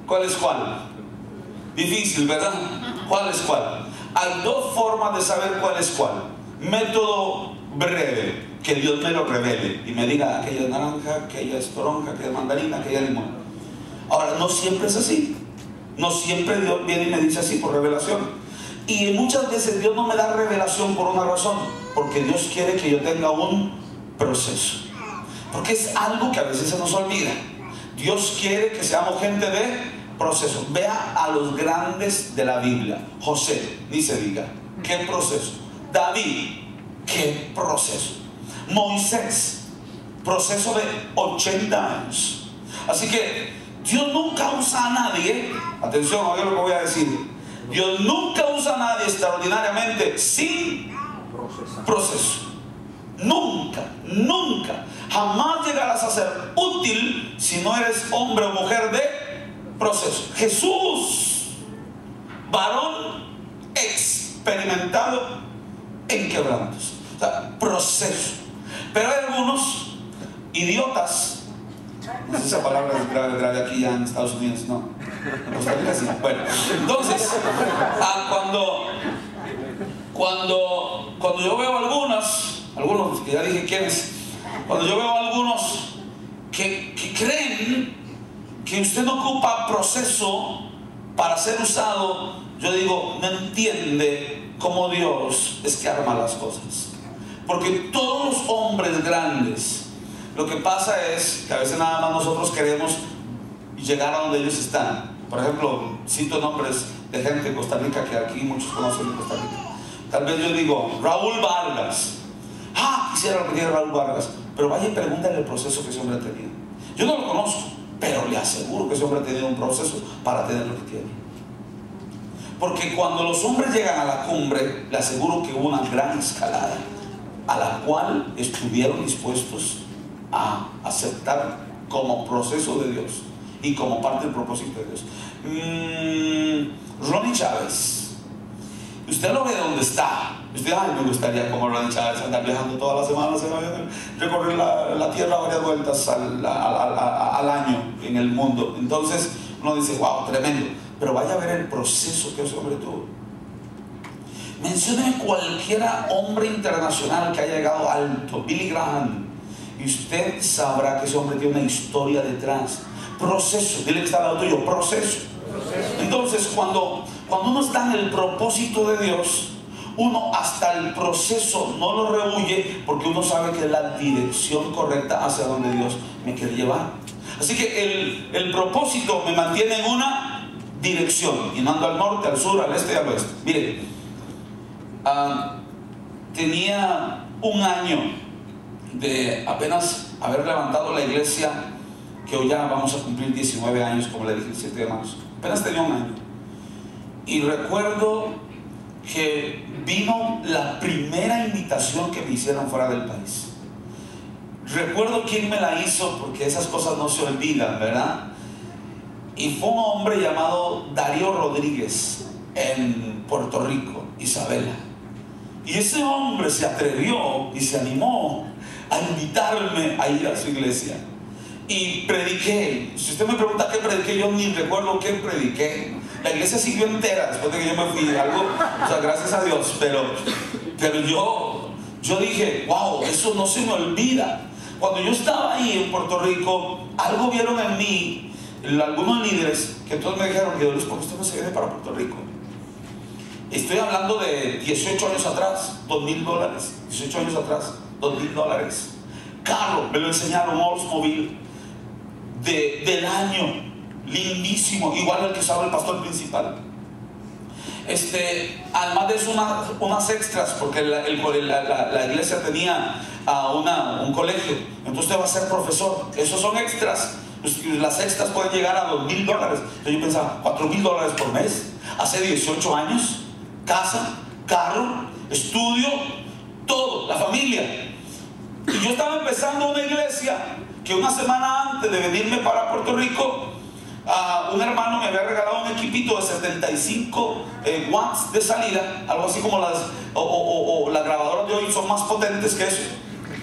¿Cuál es cuál? Difícil, ¿verdad? ¿Cuál es cuál? Hay 2 formas de saber cuál es cuál. Método breve: que Dios me lo revele y me diga: aquella es naranja, aquella es toronja, aquella es mandarina, aquella es limón. Ahora, no siempre es así. No siempre Dios viene y me dice así por revelación. Y muchas veces Dios no me da revelación por una razón: porque Dios quiere que yo tenga un proceso. Porque es algo que a veces se nos olvida. Dios quiere que seamos gente de proceso. Vea a los grandes de la Biblia. José, ni se diga, qué proceso. David, qué proceso. Moisés, proceso de 80 años. Así que Dios nunca usa a nadie, atención, oiga lo que voy a decir, Dios nunca usa a nadie extraordinariamente sin proceso. Nunca, nunca, jamás llegarás a ser útil si no eres hombre o mujer de proceso. Jesús, varón experimentado en quebrantos, o sea, proceso. Pero hay algunos idiotas, no sé si esa palabra es grave aquí ya en Estados Unidos, no, en Costa Rica sí. Bueno, entonces, cuando yo veo algunos que ya dije quiénes, cuando yo veo algunos que creen que usted no ocupa proceso para ser usado, yo digo: no entiende cómo Dios es que arma las cosas. Porque todos los hombres grandes, lo que pasa es que a veces nada más nosotros queremos llegar a donde ellos están. Por ejemplo, cito nombres de gente de Costa Rica que aquí muchos conocen de Costa Rica. Tal vez yo digo Raúl Vargas. Quisiera lo que tiene Raúl Vargas, pero vaya y pregúntale el proceso que ese hombre ha tenido. Yo no lo conozco, pero le aseguro que ese hombre ha tenido un proceso para tener lo que tiene. Porque cuando los hombres llegan a la cumbre, le aseguro que hubo una gran escalada a la cual estuvieron dispuestos a aceptar como proceso de Dios y como parte del propósito de Dios. Ronnie Chávez, usted lo ve donde está, Usted, ay, me gustaría, como Ronnie Chávez, andar viajando todas las semanas en avión, recorrer la tierra varias vueltas al año en el mundo. Entonces uno dice, wow, tremendo. Pero vaya a ver el proceso que ese hombre tuvo. Mencione cualquier hombre internacional que haya llegado alto, Billy Graham, y usted sabrá que ese hombre tiene una historia detrás. Proceso, dile que está al lado tuyo, proceso. Entonces cuando uno está en el propósito de Dios, uno hasta el proceso no lo rehuye, porque uno sabe que es la dirección correcta hacia donde Dios me quiere llevar. Así que el propósito me mantiene en una dirección y no ando al norte, al sur, al este y al oeste. Mire, tenía un año de apenas haber levantado la iglesia, que hoy ya vamos a cumplir 19 años, como le dije, el 7 de marzo. Apenas tenía un año. Y recuerdo que vino la primera invitación que me hicieron fuera del país. Recuerdo quién me la hizo, porque esas cosas no se olvidan, ¿verdad? Y fue un hombre llamado Darío Rodríguez, en Puerto Rico, Isabela. Y ese hombre se atrevió y se animó a invitarme a ir a su iglesia. Y prediqué. Si usted me pregunta qué prediqué, yo ni recuerdo qué prediqué. La iglesia siguió entera después de que yo me fui, algo, o sea, gracias a Dios. Pero yo dije, wow, eso no se me olvida. Cuando yo estaba ahí en Puerto Rico, algo vieron en mí, algunos líderes, que todos me dijeron, Dios, ¿por qué usted no se viene para Puerto Rico? Estoy hablando de 18 años atrás, $2,000. 18 años atrás, $2,000. Carro, me lo enseñaron, Oldsmobile, del año, lindísimo, igual el que usaba el pastor principal. Además de eso, unas extras, porque la iglesia tenía un colegio. Entonces usted va a ser profesor. Esos son extras. Las extras pueden llegar a $2,000. Entonces yo pensaba, $4,000 por mes, hace 18 años, casa, carro, estudio, todo, la familia. Y yo estaba empezando una iglesia que una semana antes de venirme para Puerto Rico, un hermano me había regalado un equipito de 75 watts de salida, algo así como las grabadoras de hoy son más potentes que eso.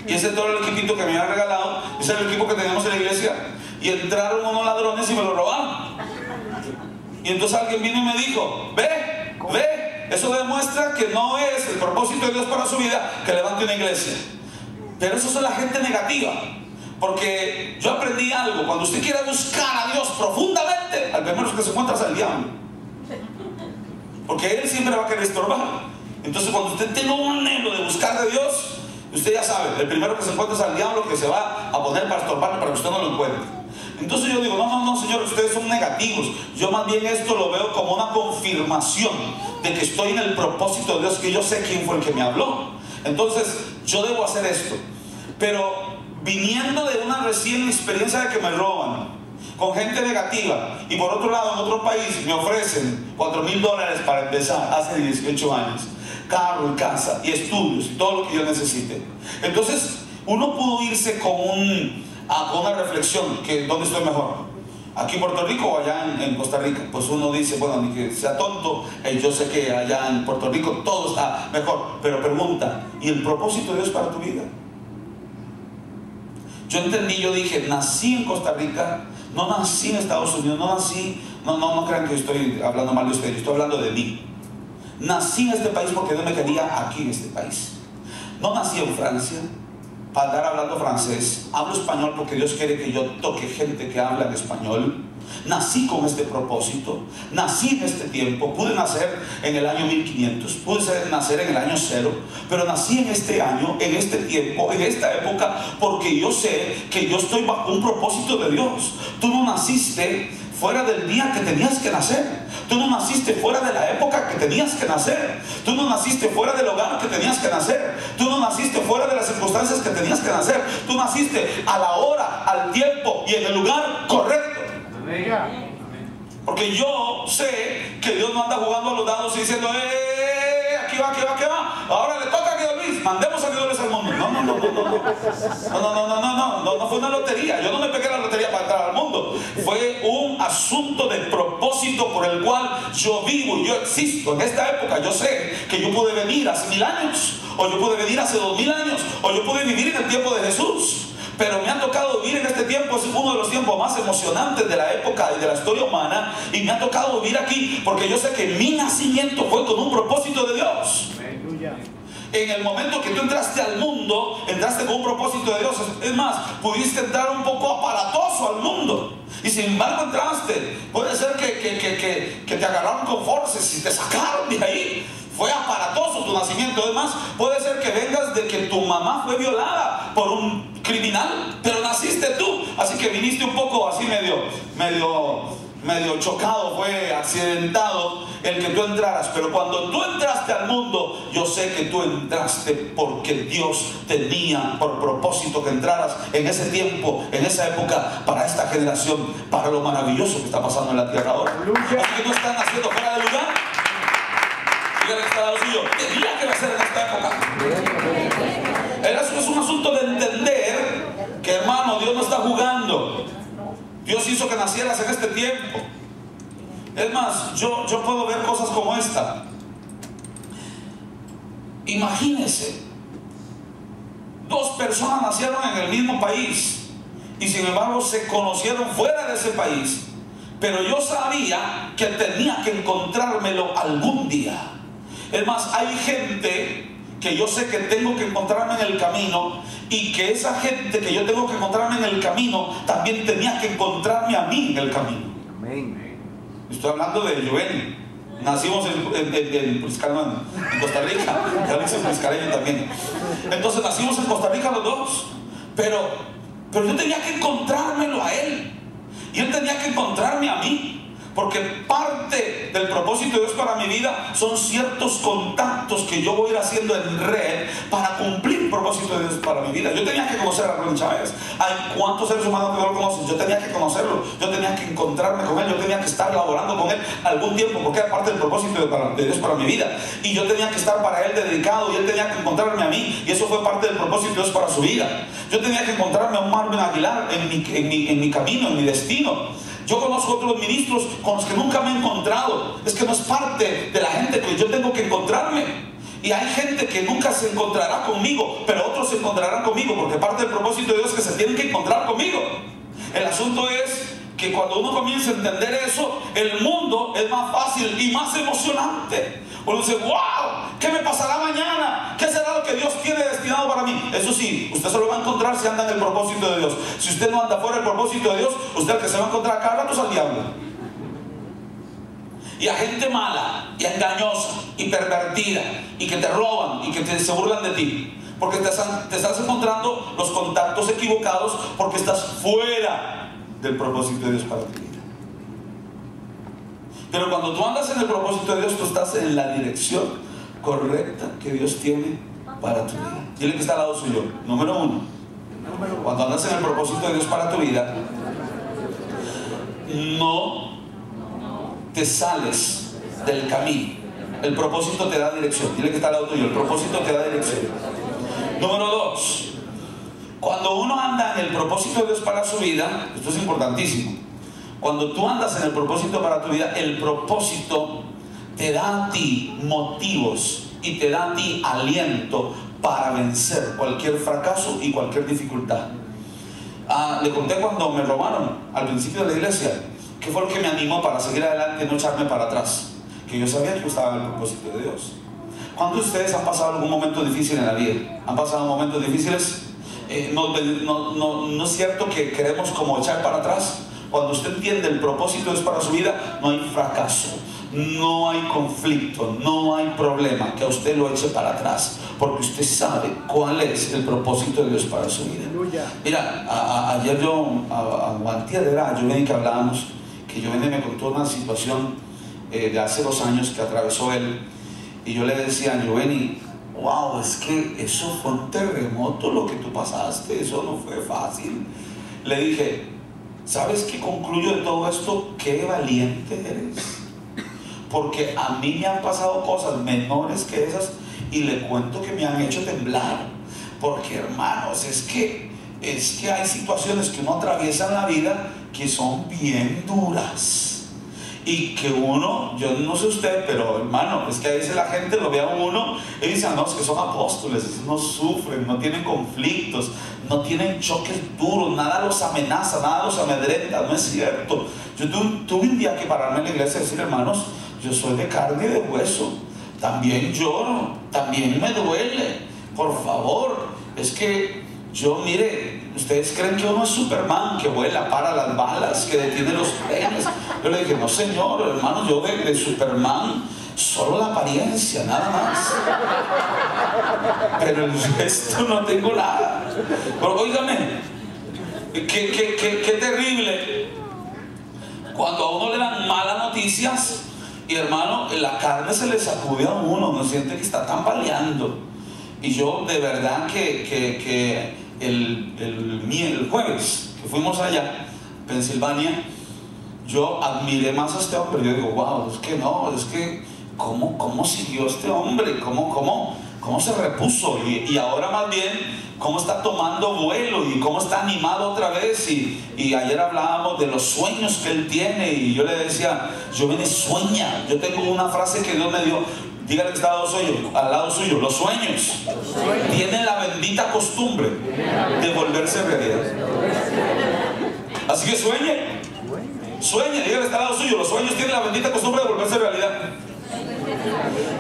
Y ese todo el equipito que me había regalado, ese es el equipo que teníamos en la iglesia. Y entraron unos ladrones y me lo robaron. Y entonces alguien vino y me dijo, ve, eso demuestra que no es el propósito de Dios para su vida que levante una iglesia. Pero eso es la gente negativa. Porque yo aprendí algo: cuando usted quiere buscar a Dios profundamente, al primero que se encuentra es al diablo, porque él siempre va a querer estorbar. Entonces cuando usted tiene un anhelo de buscar de Dios, usted ya sabe, el primero que se encuentra es al diablo, que se va a poner para estorbarle para que usted no lo encuentre. Entonces yo digo, no, señor, ustedes son negativos. Yo más bien esto lo veo como una confirmación de que estoy en el propósito de Dios, que yo sé quién fue el que me habló. Entonces yo debo hacer esto. Pero viniendo de una recién experiencia de que me roban, con gente negativa, y por otro lado en otro país me ofrecen $4,000 para empezar hace 18 años, carro y casa y estudios y todo lo que yo necesite. Entonces uno pudo irse con una reflexión, que ¿dónde estoy mejor? ¿Aquí en Puerto Rico o allá en Costa Rica? Pues uno dice, bueno, ni que sea tonto, yo sé que allá en Puerto Rico todo está mejor. Pero pregunta, ¿y el propósito de Dios para tu vida? Yo entendí, yo dije, nací en Costa Rica, no nací en Estados Unidos, no crean que estoy hablando mal de ustedes, estoy hablando de mí. Nací en este país porque Dios me quería aquí en este país. No nací en Francia para andar hablando francés. Hablo español porque Dios quiere que yo toque gente que habla en español. Nací con este propósito, nací en este tiempo. Pude nacer en el año 1500, pude nacer en el año 0, pero nací en este año, en este tiempo, en esta época, porque yo sé que yo estoy bajo un propósito de Dios. Tú no naciste fuera del día que tenías que nacer. Tú no naciste fuera de la época que tenías que nacer. Tú no naciste fuera del hogar que tenías que nacer. Tú no naciste fuera de las circunstancias que tenías que nacer. Tú naciste a la hora, al tiempo y en el lugar correcto. Porque yo sé que Dios no anda jugando a los dados y diciendo, aquí va, ahora le toca a Dios Luis. mandemos seguidores al mundo. No fue una lotería. Yo no me pegué la lotería para entrar al mundo. Fue un asunto de propósito por el cual yo vivo y yo existo. En esta época yo sé que yo pude venir hace 1000 años, o yo pude venir hace 2000 años, o yo pude vivir en el tiempo de Jesús. Pero me ha tocado vivir en este tiempo. Es uno de los tiempos más emocionantes de la época y de la historia humana. Y me ha tocado vivir aquí porque yo sé que mi nacimiento fue con un propósito de Dios. En el momento que tú entraste al mundo, entraste con un propósito de Dios. Es más, pudiste entrar un poco aparatoso al mundo, y sin embargo entraste. Puede ser que te agarraron con forces y te sacaron de ahí. Fue aparatoso tu nacimiento. Además, puede ser que vengas de que tu mamá fue violada por un criminal, pero naciste tú, así que viniste un poco así medio chocado, fue accidentado el que tú entraras. Pero cuando tú entraste al mundo, yo sé que tú entraste porque Dios tenía por propósito que entraras en ese tiempo, en esa época, para esta generación, para lo maravilloso que está pasando en la tierra ahora. Así que no están naciendo fuera de lugar. Dígale que está al lado suyo, tenía que nacer en esta época. Eso es un asunto de entender que, hermano, Dios no está jugando. Dios hizo que nacieras en este tiempo. Es más, yo puedo ver cosas como esta. Imagínense, 2 personas nacieron en el mismo país y sin embargo se conocieron fuera de ese país, pero yo sabía que tenía que encontrármelo algún día. Es más, hay gente que yo sé que tengo que encontrarme en el camino, y que esa gente que yo tengo que encontrarme en el camino también tenía que encontrarme a mí en el camino. Amén. Estoy hablando de Giovanni. Nacimos en Costa Rica. Ya lo hice en Priscareño también. Entonces nacimos en Costa Rica los dos. Pero yo tenía que encontrármelo a él, y él tenía que encontrarme a mí. Porque parte del propósito de Dios para mi vida son ciertos contactos que yo voy a ir haciendo en red para cumplir el propósito de Dios para mi vida. Yo tenía que conocer a Ronnie Chávez. Hay cuántos seres humanos que no lo conocen. Yo tenía que conocerlo, yo tenía que encontrarme con él, yo tenía que estar laborando con él algún tiempo, porque era parte del propósito de Dios para mi vida. Y yo tenía que estar para él dedicado, y él tenía que encontrarme a mí, y eso fue parte del propósito de Dios para su vida. Yo tenía que encontrarme a un Marvin Aguilar en mi camino, en mi destino. Yo conozco otros ministros con los que nunca me he encontrado. Es que no es parte de la gente que yo tengo que encontrarme. Y hay gente que nunca se encontrará conmigo, pero otros se encontrarán conmigo, porque parte del propósito de Dios es que se tienen que encontrar conmigo. El asunto es que cuando uno comienza a entender eso, el mundo es más fácil y más emocionante. Uno dice, wow, ¿qué me pasará mañana? ¿Qué será lo que Dios tiene destinado para mí? Eso sí, usted se lo va a encontrar si anda en el propósito de Dios. Si usted no anda fuera del propósito de Dios, usted el que se va a encontrar cada rato es al diablo. Y a gente mala, y engañosa, y pervertida, y que te roban, y que se burlan de ti. Porque te estás encontrando los contactos equivocados, porque estás fuera del propósito de Dios para ti. Pero cuando tú andas en el propósito de Dios, tú estás en la dirección correcta que Dios tiene para tu vida. Dile que está al lado suyo. Número 1. Cuando andas en el propósito de Dios para tu vida, no te sales del camino. El propósito te da dirección. Dile que está al lado tuyo. El propósito te da dirección. Número 2. Cuando uno anda en el propósito de Dios para su vida, esto es importantísimo. Cuando tú andas en el propósito para tu vida, el propósito te da a ti motivos y te da a ti aliento para vencer cualquier fracaso y cualquier dificultad. Le conté cuando me robaron al principio de la iglesia, que fue lo que me animó para seguir adelante y no echarme para atrás, que yo sabía que yo estaba en el propósito de Dios. ¿Cuántos de ustedes han pasado algún momento difícil en la vida? ¿Han pasado momentos difíciles? No es cierto que queremos como echar para atrás. Cuando usted entiende el propósito es para su vida, no hay fracaso, no hay conflicto, no hay problema que a usted lo eche para atrás, porque usted sabe cuál es el propósito de Dios para su vida. Mira, ayer antier era Giovanni que hablábamos, que Giovanni me contó una situación de hace 2 años que atravesó él, y yo le decía a Giovanni, wow, es que eso fue un terremoto lo que tú pasaste, eso no fue fácil. Le dije, ¿sabes qué concluyo de todo esto? ¡Qué valiente eres! Porque a mí me han pasado cosas menores que esas y le cuento que me han hecho temblar, porque hermanos, es que hay situaciones que uno atraviesa en la vida que son bien duras. Y que uno, yo no sé usted, pero hermano, es que a veces la gente lo ve a uno y dice, no, es que son apóstoles, no sufren, no tienen conflictos, no tienen choques duros, nada los amenaza, nada los amedrenta. No es cierto. Yo tuve un día que pararme en la iglesia y decir, hermanos, yo soy de carne y de hueso, también lloro, también me duele, por favor. Es que yo, mire, ustedes creen que uno es Superman, que vuela, para las balas, que detiene los trenes. Yo le dije, no señor, hermano, yo de Superman solo la apariencia, nada más, pero el resto no tengo nada. Pero óigame, qué terrible cuando a uno le dan malas noticias y, hermano, la carne se le sacude a uno siente que está tambaleando. Y yo de verdad que el jueves que fuimos allá, Pensilvania, yo admiré más a este hombre. Yo digo, wow, es que ¿cómo siguió este hombre? ¿Cómo se repuso? Y ahora más bien, ¿cómo está tomando vuelo? Y cómo está animado otra vez. Y ayer hablábamos de los sueños que él tiene. Y yo le decía, Giovanni, sueña. Yo tengo una frase que Dios me dio. Dígale que está al lado suyo, los sueños tienen la bendita costumbre de volverse realidad. Así que sueñe, dígale que está al lado suyo, los sueños tienen la bendita costumbre de volverse realidad.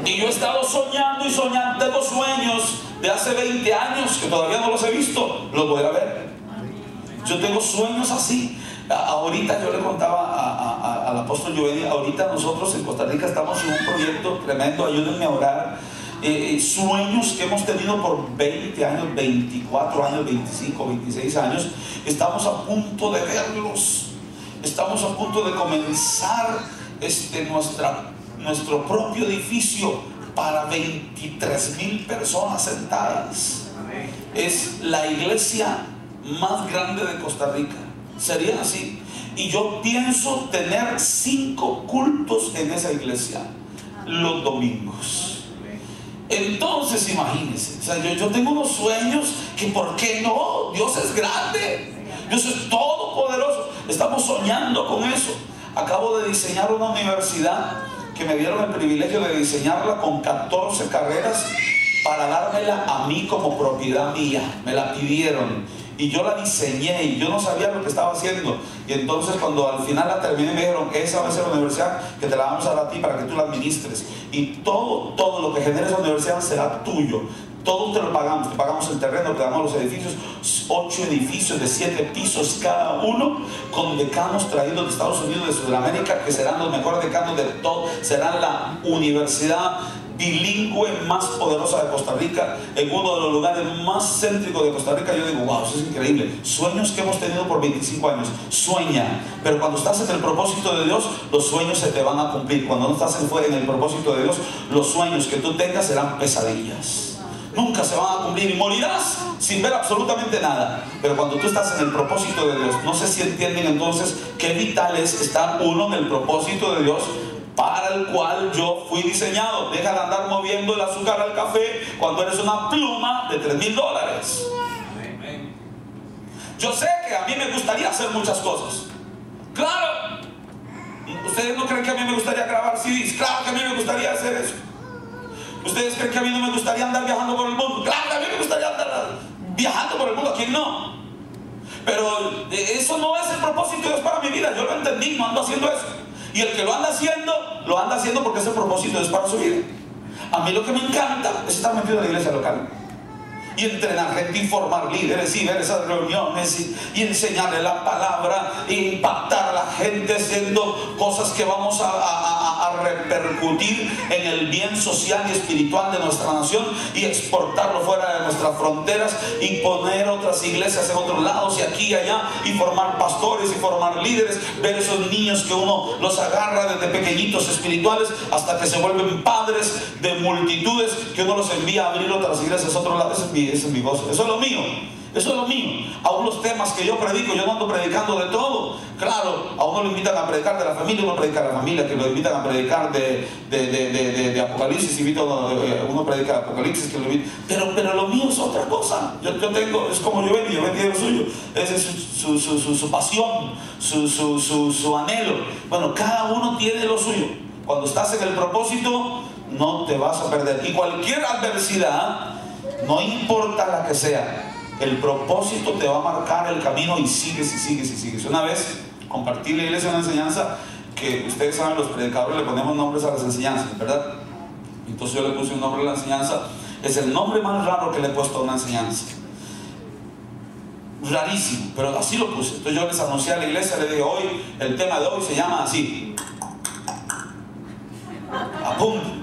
Y yo he estado soñando y soñando, tengo sueños de hace 20 años que todavía no los he visto, los voy a ver. Yo tengo sueños así. Ahorita yo le contaba al apóstol Giovanni, ahorita nosotros en Costa Rica estamos en un proyecto tremendo, ayúdenme a orar. Sueños que hemos tenido por 20 años, 24 años, 25, 26 años, estamos a punto de verlos. Estamos a punto de comenzar nuestro propio edificio para 23,000 personas sentadas. Es la iglesia más grande de Costa Rica. Sería así. Y yo pienso tener 5 cultos en esa iglesia los domingos. Entonces imagínense, o sea, yo tengo unos sueños que, ¿por qué no? Dios es grande, Dios es todopoderoso. Estamos soñando con eso. Acabo de diseñar una universidad que me dieron el privilegio de diseñarla con 14 carreras para dármela a mí como propiedad mía. Me la pidieron y yo la diseñé y yo no sabía lo que estaba haciendo. Y entonces cuando al final la terminé me dijeron, esa va a ser la universidad que te la vamos a dar a ti para que tú la administres. Y todo lo que genere esa universidad será tuyo. Todo te lo pagamos, te pagamos el terreno, te damos los edificios, 8 edificios de 7 pisos cada uno, con decanos traídos de Estados Unidos, de Sudamérica, que serán los mejores decanos de todo. Serán la universidad bilingüe más poderosa de Costa Rica, en uno de los lugares más céntricos de Costa Rica. Yo digo, wow, eso es increíble. Sueños que hemos tenido por 25 años. Sueña, pero cuando estás en el propósito de Dios, los sueños se te van a cumplir. Cuando no estás en el propósito de Dios, los sueños que tú tengas serán pesadillas. Nunca se van a cumplir y morirás sin ver absolutamente nada. Pero cuando tú estás en el propósito de Dios, no sé si entienden entonces qué vital es estar uno en el propósito de Dios para el cual yo fui diseñado. Deja de andar moviendo el azúcar al café cuando eres una pluma de $3,000. Yo sé que a mí me gustaría hacer muchas cosas. Claro. ¿Ustedes no creen que a mí me gustaría grabar CDs? Claro que a mí me gustaría hacer eso. ¿Ustedes creen que a mí no me gustaría andar viajando por el mundo? Claro que a mí me gustaría andar viajando por el mundo. ¿A quién no? Pero eso no es el propósito de Dios para mi vida. Yo lo entendí, no ando haciendo eso. Y el que lo anda haciendo porque es el propósito de Dios para su vida. A mí lo que me encanta es estar metido en la iglesia local y entrenar gente, informar líderes y ver esas reuniones y enseñarle la palabra e impactar a la gente haciendo cosas que vamos a repercutir en el bien social y espiritual de nuestra nación y exportarlo fuera de nuestras fronteras y poner otras iglesias en otros lados y aquí y allá y formar pastores y formar líderes, ver esos niños que uno los agarra desde pequeñitos espirituales hasta que se vuelven padres de multitudes, que uno los envía a abrir otras iglesias a otros lados. Ese es mi gozo, eso es lo mío. Eso es lo mío. Aún los temas que yo predico, yo no ando predicando de todo. Claro, a uno lo invitan a predicar de la familia, uno predica de la familia, que lo invitan a predicar de Apocalipsis, uno predica de Apocalipsis, que lo invita. Pero lo mío es otra cosa. Yo tengo, es como yo vendí lo suyo. Esa es su pasión, su anhelo. Bueno, cada uno tiene lo suyo. Cuando estás en el propósito, no te vas a perder. Y cualquier adversidad, no importa la que sea, el propósito te va a marcar el camino y sigues y sigues y sigues. Una vez compartí en la iglesia una enseñanza que ustedes saben, los predicadores le ponemos nombres a las enseñanzas, ¿verdad? Entonces yo le puse un nombre a la enseñanza. Es el nombre más raro que le he puesto a una enseñanza. Rarísimo, pero así lo puse. Entonces yo les anuncié a la iglesia, le dije, hoy, el tema de hoy se llama así. Apunte.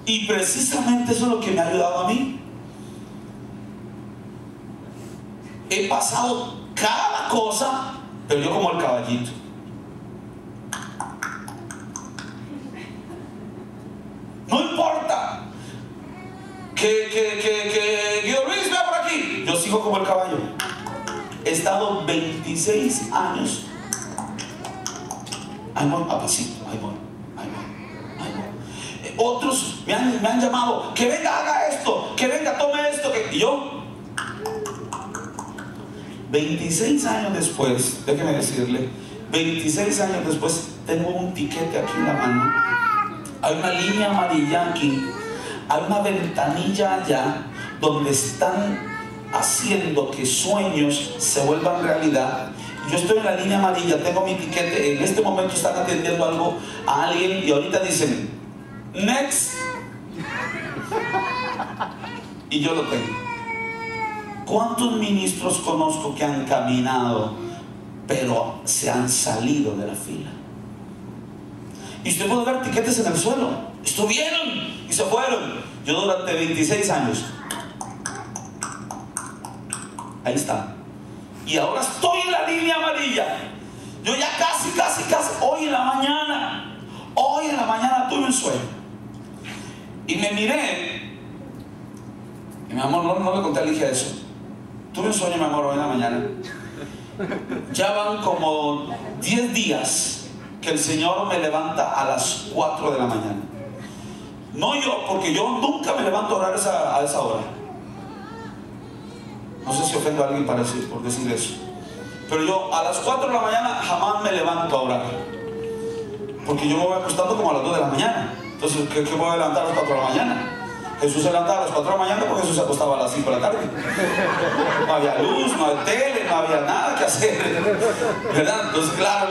Y precisamente eso es lo que me ha ayudado a mí. He pasado cada cosa, pero yo como el caballito. No importa que Guido Luis vea por aquí, yo sigo como el caballo. He estado 26 años. Ahí voy, a pasito, ahí voy. Otros me han llamado, que venga, haga esto, que venga, tome esto, y yo 26 años después, déjeme decirle, 26 años después tengo un tiquete aquí en la mano. Hay una línea amarilla aquí, hay una ventanilla allá donde están haciendo que sueños se vuelvan realidad. Yo estoy en la línea amarilla, tengo mi tiquete, en este momento están atendiendo algo a alguien y ahorita dicen next, y yo lo tengo. ¿Cuántos ministros conozco que han caminado pero se han salido de la fila? Y usted puede ver tiquetes en el suelo, estuvieron y se fueron. Yo durante 26 años, ahí está, y ahora estoy en la línea amarilla. Yo ya casi, hoy en la mañana tuve un sueño y me miré y mi amor, no le conté a Ligia eso. Tuve un sueño, mi amor, hoy en la mañana. Ya van como 10 días que el Señor me levanta a las 4 de la mañana. No yo, porque yo nunca me levanto a orar a esa hora. No sé si ofendo a alguien por decir eso, pero yo a las 4 de la mañana jamás me levanto a orar, porque yo me voy acostando como a las 2 de la mañana. Entonces, ¿qué me voy a levantar a las 4 de la mañana? Jesús se levantaba a las 4 de la mañana porque Jesús se acostaba a las 5 de la tarde. No había luz, no había tele, no había nada que hacer, ¿verdad? Entonces, claro,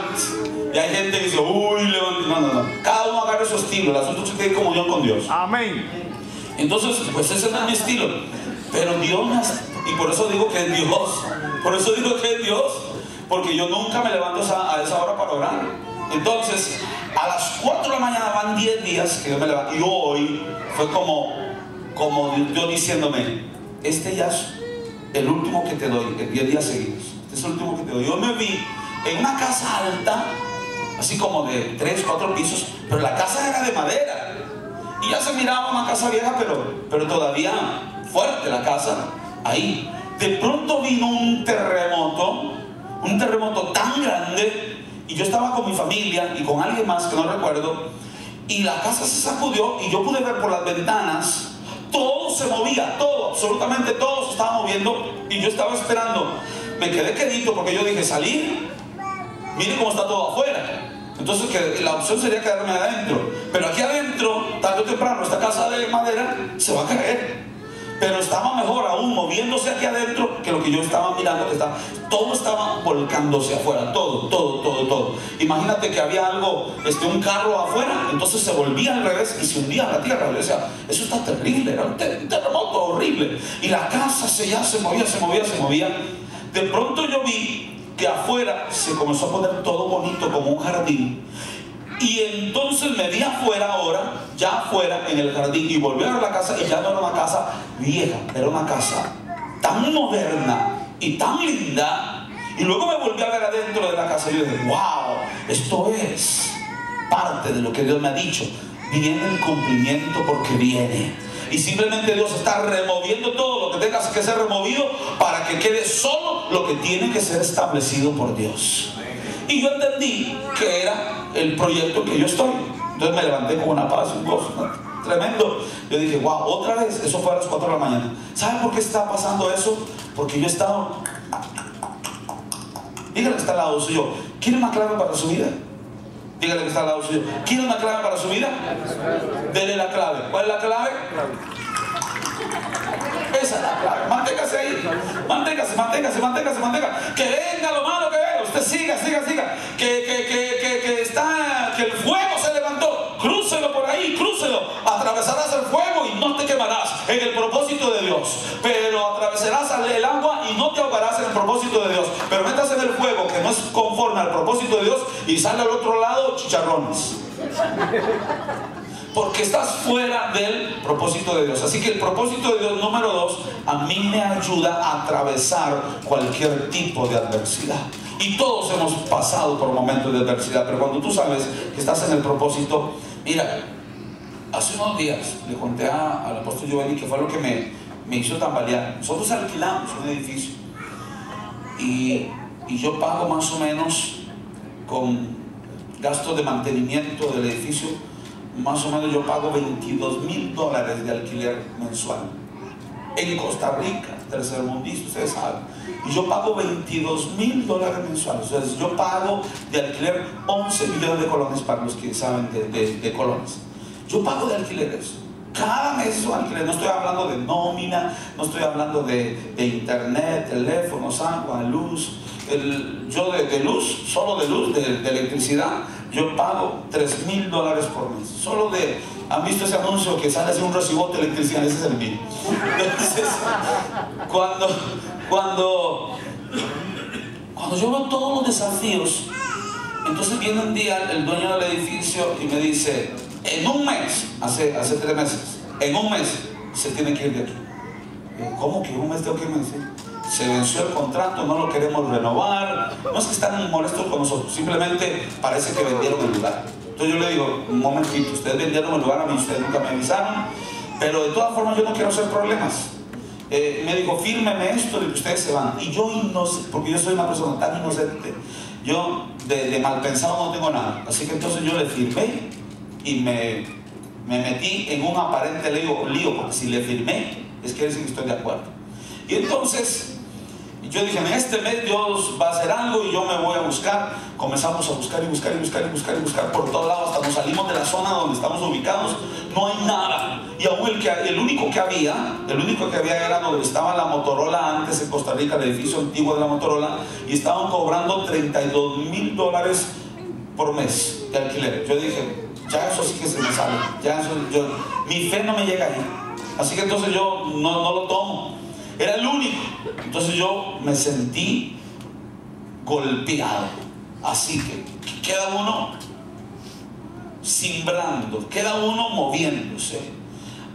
y hay gente que dice, uy, no. Cada uno agarra su estilo, el asunto es que hay comunión con Dios. Amén. Entonces, pues ese no es mi estilo. Pero Dios, y por eso digo que es Dios. Porque yo nunca me levanto a esa hora para orar. Entonces, a las 4 de la mañana van 10 días que yo me levanto. Y hoy fue como Dios diciéndome, este ya es el último que te doy, 10 días seguidos. Este es el último que te doy. Yo me vi en una casa alta, así como de 3, 4 pisos, pero la casa era de madera. Y ya se miraba una casa vieja, pero todavía fuerte la casa. Ahí, de pronto vino un terremoto tan grande, y yo estaba con mi familia y con alguien más que no recuerdo, y la casa se sacudió y yo pude ver por las ventanas, todo se movía, absolutamente todo se estaba moviendo, y yo estaba esperando. Me quedé quedito porque yo dije, salir, mire cómo está todo afuera. Entonces que la opción sería quedarme adentro, pero aquí adentro, tarde o temprano, esta casa de madera se va a caer. Pero estaba mejor aún moviéndose aquí adentro que lo que yo estaba mirando, todo estaba volcándose afuera, todo. Imagínate que había algo, un carro afuera, entonces se volvía al revés y se hundía en la tierra. Yo decía, eso está terrible, era un terremoto horrible. Y la casa se movía. De pronto yo vi que afuera se comenzó a poner todo bonito como un jardín. Y entonces me vi afuera ahora, ya afuera en el jardín, y volví a ver la casa, y ya no era una casa vieja, era una casa tan moderna y tan linda. Y luego me volví a ver adentro de la casa y yo dije, wow, esto es parte de lo que Dios me ha dicho. Viene el cumplimiento porque viene. Y simplemente Dios está removiendo todo lo que tenga que ser removido para que quede solo lo que tiene que ser establecido por Dios. Y yo entendí que era el proyecto que yo estoy. Entonces me levanté con una paz, un gozo tremendo. Yo dije, wow, otra vez. Eso fue a las 4 de la mañana. ¿Saben por qué está pasando eso? Porque yo he estado... Dígale que está al lado suyo, ¿quiere una clave para su vida? Dígale que está al lado suyo, ¿quiere una clave para su vida? Dele la clave. ¿Cuál es la clave? Esa es la clave. Manténgase ahí. Manténgase. Que venga lo malo que venga. Usted siga. Que el fuego se levantó. Crúcelo por ahí, crúcelo. Atravesarás el fuego y no te quemarás en el propósito de Dios. Pero atravesarás el agua y no te ahogarás en el propósito de Dios. Pero métase en el fuego que no es conforme al propósito de Dios y sale al otro lado chicharrones. Porque estás fuera del propósito de Dios. Así que el propósito de Dios número 2 a mí me ayuda a atravesar cualquier tipo de adversidad. Y todos hemos pasado por momentos de adversidad, pero cuando tú sabes que estás en el propósito, mira, hace unos días le conté al apóstol Giovanni que fue lo que me hizo tambalear. Nosotros alquilamos un edificio y yo pago más o menos con gastos de mantenimiento del edificio. Más o menos yo pago $22,000 de alquiler mensual. En Costa Rica, tercermundista, ustedes saben. Y yo pago $22,000 mensuales. Entonces yo pago de alquiler 11 millones de colones para los que saben de colones. Yo pago de alquileres. Cada mes es un alquiler. No estoy hablando de nómina, no estoy hablando de internet, teléfonos, agua, luz. Yo de luz, solo de luz, de electricidad, yo pago $3,000 por mes. Solo de... ¿Han visto ese anuncio que sale así un recibote de electricidad? Ese es el mío. Entonces, cuando yo veo todos los desafíos, entonces viene un día el dueño del edificio y me dice, en un mes, hace 3 meses, en un mes se tiene que ir de aquí. ¿Cómo que en un mes tengo que irme? Se venció el contrato, no lo queremos renovar. No es que están molestos con nosotros, simplemente parece que vendieron el lugar. Entonces yo le digo, un momentito, ustedes vendieron el lugar a mí, ustedes nunca me avisaron, pero de todas formas yo no quiero hacer problemas. Me dijo, fírmeme esto de que ustedes se van. Y yo inocente, porque yo soy una persona tan inocente, yo de mal pensado no tengo nada. Así que entonces yo le firmé y me metí en un aparente lío, porque si le firmé es que decir que estoy de acuerdo. Y entonces yo dije, en este mes Dios va a hacer algo y yo me voy a buscar. Comenzamos a buscar por todos lados, hasta nos salimos de la zona donde estamos ubicados. No hay nada. Y aún el único que había era donde estaba la Motorola antes en Costa Rica, el edificio antiguo de la Motorola, y estaban cobrando $32,000 por mes de alquiler. Yo dije, ya eso sí que se me sale. Mi fe no me llega ahí. Así que entonces yo no lo tomo. Era el único. Entonces yo me sentí golpeado. Así que queda uno simbrando, queda uno moviéndose,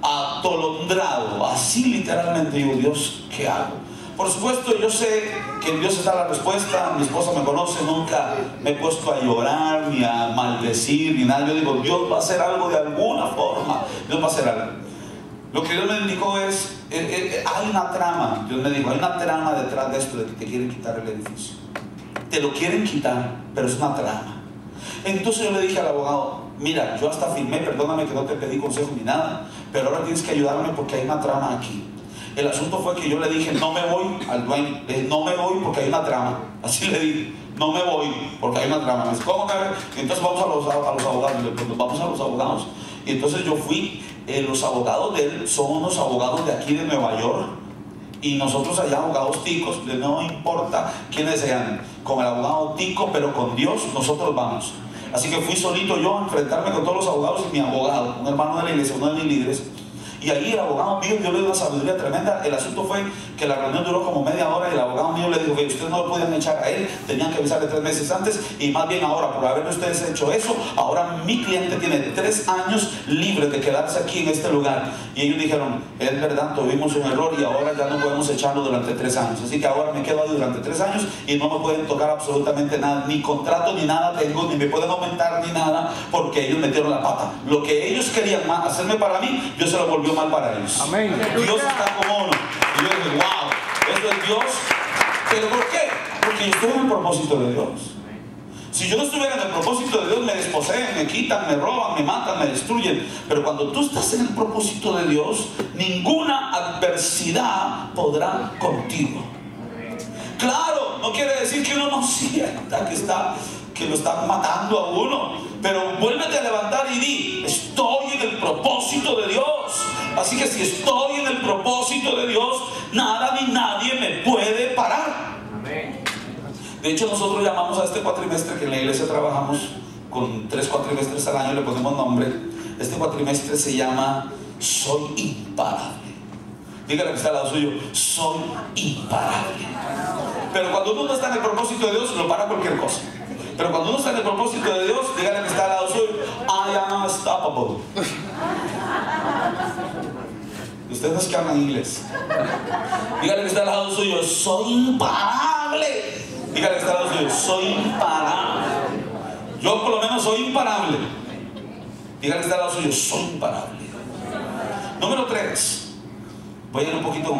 atolondrado. Así literalmente digo, Dios, ¿qué hago? Por supuesto, yo sé que en Dios está la respuesta. Mi esposa me conoce, nunca me he puesto a llorar, ni a maldecir, ni nada. Yo digo, Dios va a hacer algo de alguna forma. Dios va a hacer algo. Lo que Dios me indicó es, hay una trama. Dios me dijo, hay una trama detrás de esto, de que te quieren quitar el edificio. Te lo quieren quitar, pero es una trama. Entonces yo le dije al abogado, mira, yo hasta firmé, perdóname que no te pedí consejo ni nada, pero ahora tienes que ayudarme porque hay una trama aquí. El asunto fue que yo le dije, no me voy al dueño, no me voy porque hay una trama. Así le dije, no me voy porque hay una trama. Me dice, ¿cómo que? Entonces vamos a los abogados. Le dije, vamos a los abogados. Y entonces yo fui. Los abogados de él son unos abogados de aquí de Nueva York, y nosotros allá abogados ticos, no importa quiénes sean, con el abogado tico, pero con Dios nosotros vamos. Así que fui solito yo a enfrentarme con todos los abogados y mi abogado, un hermano de la iglesia, uno de mis líderes. Y ahí el abogado mío, yo le doy una sabiduría tremenda. El asunto fue que la reunión duró como media hora y el abogado mío le dijo que ustedes no lo podían echar a él, tenían que avisarle 3 meses antes, y más bien ahora, por haber ustedes hecho eso, ahora mi cliente tiene 3 años libre de quedarse aquí en este lugar. Y ellos dijeron, es verdad, tuvimos un error y ahora ya no podemos echarlo durante 3 años, así que ahora me quedo ahí durante 3 años y no me pueden tocar absolutamente nada, ni contrato ni nada tengo, ni me pueden aumentar ni nada, porque ellos metieron la pata. Lo que ellos querían hacerme para mí, Dios se lo volvió mal para ellos. Amén. Dios está como uno. Y yo dije, wow, eso es Dios. ¿Pero por qué? Porque yo estoy en el propósito de Dios. Si yo no estuviera en el propósito de Dios, me desposeen, me quitan, me roban, me matan, me destruyen. Pero cuando tú estás en el propósito de Dios, ninguna adversidad podrá contigo. Claro, no quiere decir que uno no sienta que lo están matando a uno, pero vuélvete a levantar y di, estoy en el propósito de Dios. Así que si estoy en el propósito de Dios, nada ni nadie me puede parar. De hecho, nosotros llamamos a este cuatrimestre, que en la iglesia trabajamos con 3 cuatrimestres al año, le ponemos nombre. Este cuatrimestre se llama Soy Imparable. Dígale que está al lado suyo, soy imparable. Pero cuando uno no está en el propósito de Dios, lo para cualquier cosa. Pero cuando uno está en el propósito de Dios, dígale que está al lado suyo, I am unstoppable. Ustedes no es que hablan inglés. Dígale que está al lado suyo, soy imparable. Dígale que está al lado suyo, soy imparable. Yo por lo menos soy imparable. Dígale que está al lado suyo, soy imparable. Número 3. Voy a ir un poquito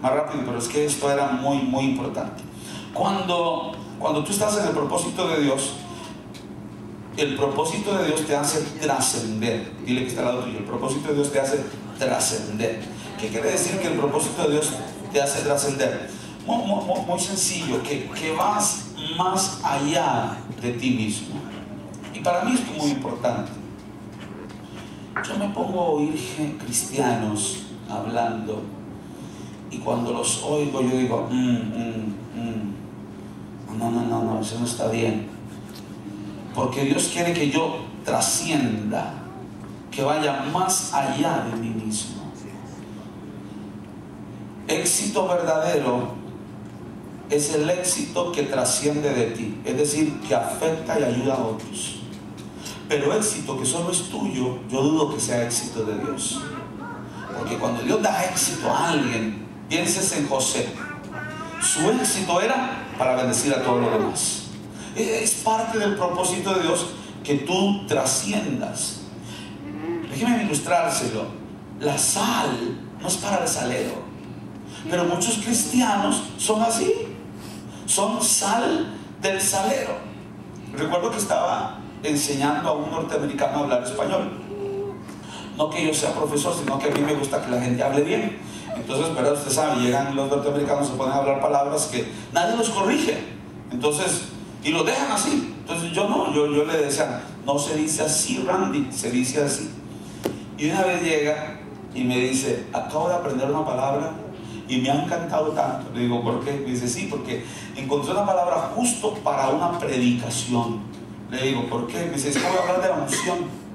más rápido, pero es que esto era muy, muy importante. Cuando tú estás en el propósito de Dios, el propósito de Dios te hace trascender. Dile que está al lado tuyo, el propósito de Dios te hace trascender. ¿Qué quiere decir que el propósito de Dios te hace trascender? Muy sencillo, que vas más allá de ti mismo. Y para mí esto es muy importante. Yo me pongo a oír cristianos hablando, y cuando los oigo yo digo, no, eso no está bien, porque Dios quiere que yo trascienda, que vaya más allá de mí mismo. Éxito verdadero es el éxito que trasciende de ti, es decir, que afecta y ayuda a otros. Pero éxito que solo es tuyo, yo dudo que sea éxito de Dios. Porque cuando Dios da éxito a alguien, pienses en José. Su éxito era para bendecir a todos los demás. Es parte del propósito de Dios que tú trasciendas. Déjeme ilustrárselo. La sal no es para el salero, pero muchos cristianos son así. Son sal del salero. Recuerdo que estaba enseñando a un norteamericano a hablar español. No que yo sea profesor, sino que a mí me gusta que la gente hable bien. Entonces, ¿verdad? Usted sabe, llegan los norteamericanos, se ponen a hablar palabras que nadie los corrige. Entonces, y lo dejan así. Entonces yo no, yo le decía, no se dice así, Randy, se dice así. Y una vez llega y me dice, acabo de aprender una palabra y me ha encantado tanto. Le digo, ¿por qué? Me dice, sí, porque encontré una palabra justo para una predicación. Le digo, ¿por qué? Me dice, es que voy a hablar de la unción.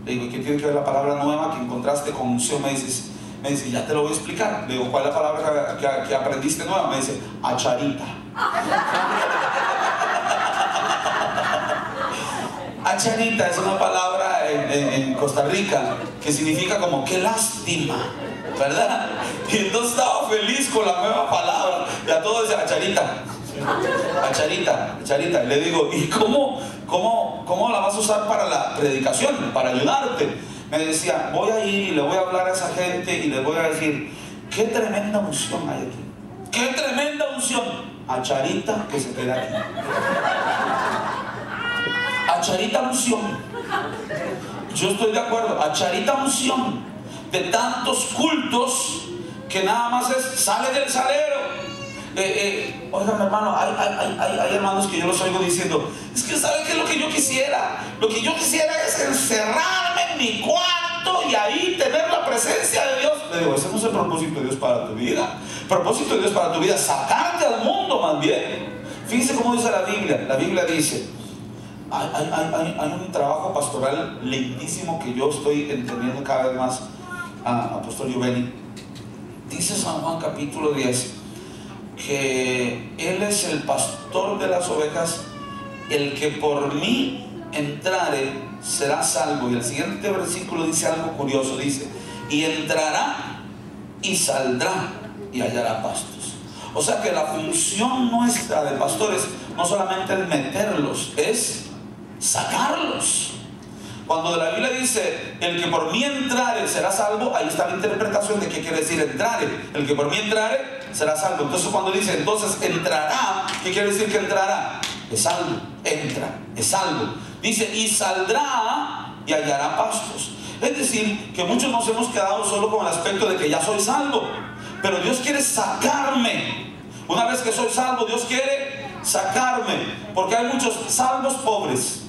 Le digo, ¿qué tiene que ver la palabra nueva que encontraste con unción? Me dice, ya te lo voy a explicar. Le digo, ¿cuál es la palabra que aprendiste nueva? Me dice, acharita. Acharita es una palabra en Costa Rica que significa como qué lástima, ¿verdad? Y entonces estaba feliz con la nueva palabra. Ya todo dice acharita. Acharita. Le digo, ¿y cómo la vas a usar para la predicación? Para ayudarte. Me decía, voy a ir y le voy a hablar a esa gente y les voy a decir, qué tremenda unción hay aquí. ¡Qué tremenda unción! Acharita que se queda aquí. Acharita unción. Yo estoy de acuerdo. Acharita unción. De tantos cultos que nada más sale del salero. Oigan, hermano, hay hermanos que yo los oigo diciendo, es que ¿sabe qué es lo que yo quisiera? Lo que yo quisiera es encerrarme en mi cuarto y ahí tener la presencia de Dios. Le digo, ese no es el propósito de Dios para tu vida. El propósito de Dios para tu vida es sacarte al mundo más bien. Fíjense cómo dice la Biblia. La Biblia dice, hay un trabajo pastoral lindísimo que yo estoy entendiendo cada vez más a Apóstol Giovanni. Dice San Juan capítulo 10, que Él es el pastor de las ovejas, el que por mí entrare será salvo. Y el siguiente versículo dice algo curioso, dice: y entrará y saldrá y hallará pastos. O sea que la función nuestra de pastores no solamente es meterlos, es sacarlos. Cuando la Biblia dice el que por mí entrare será salvo, ahí está la interpretación de qué quiere decir entrare. El que por mí entrare será salvo. Entonces cuando dice entonces entrará, ¿qué quiere decir que entrará? Es salvo, entra, es salvo. Dice y saldrá y hallará pastos. Es decir, que muchos nos hemos quedado solo con el aspecto de que ya soy salvo, pero Dios quiere sacarme. Una vez que soy salvo, Dios quiere sacarme, porque hay muchos salvos pobres,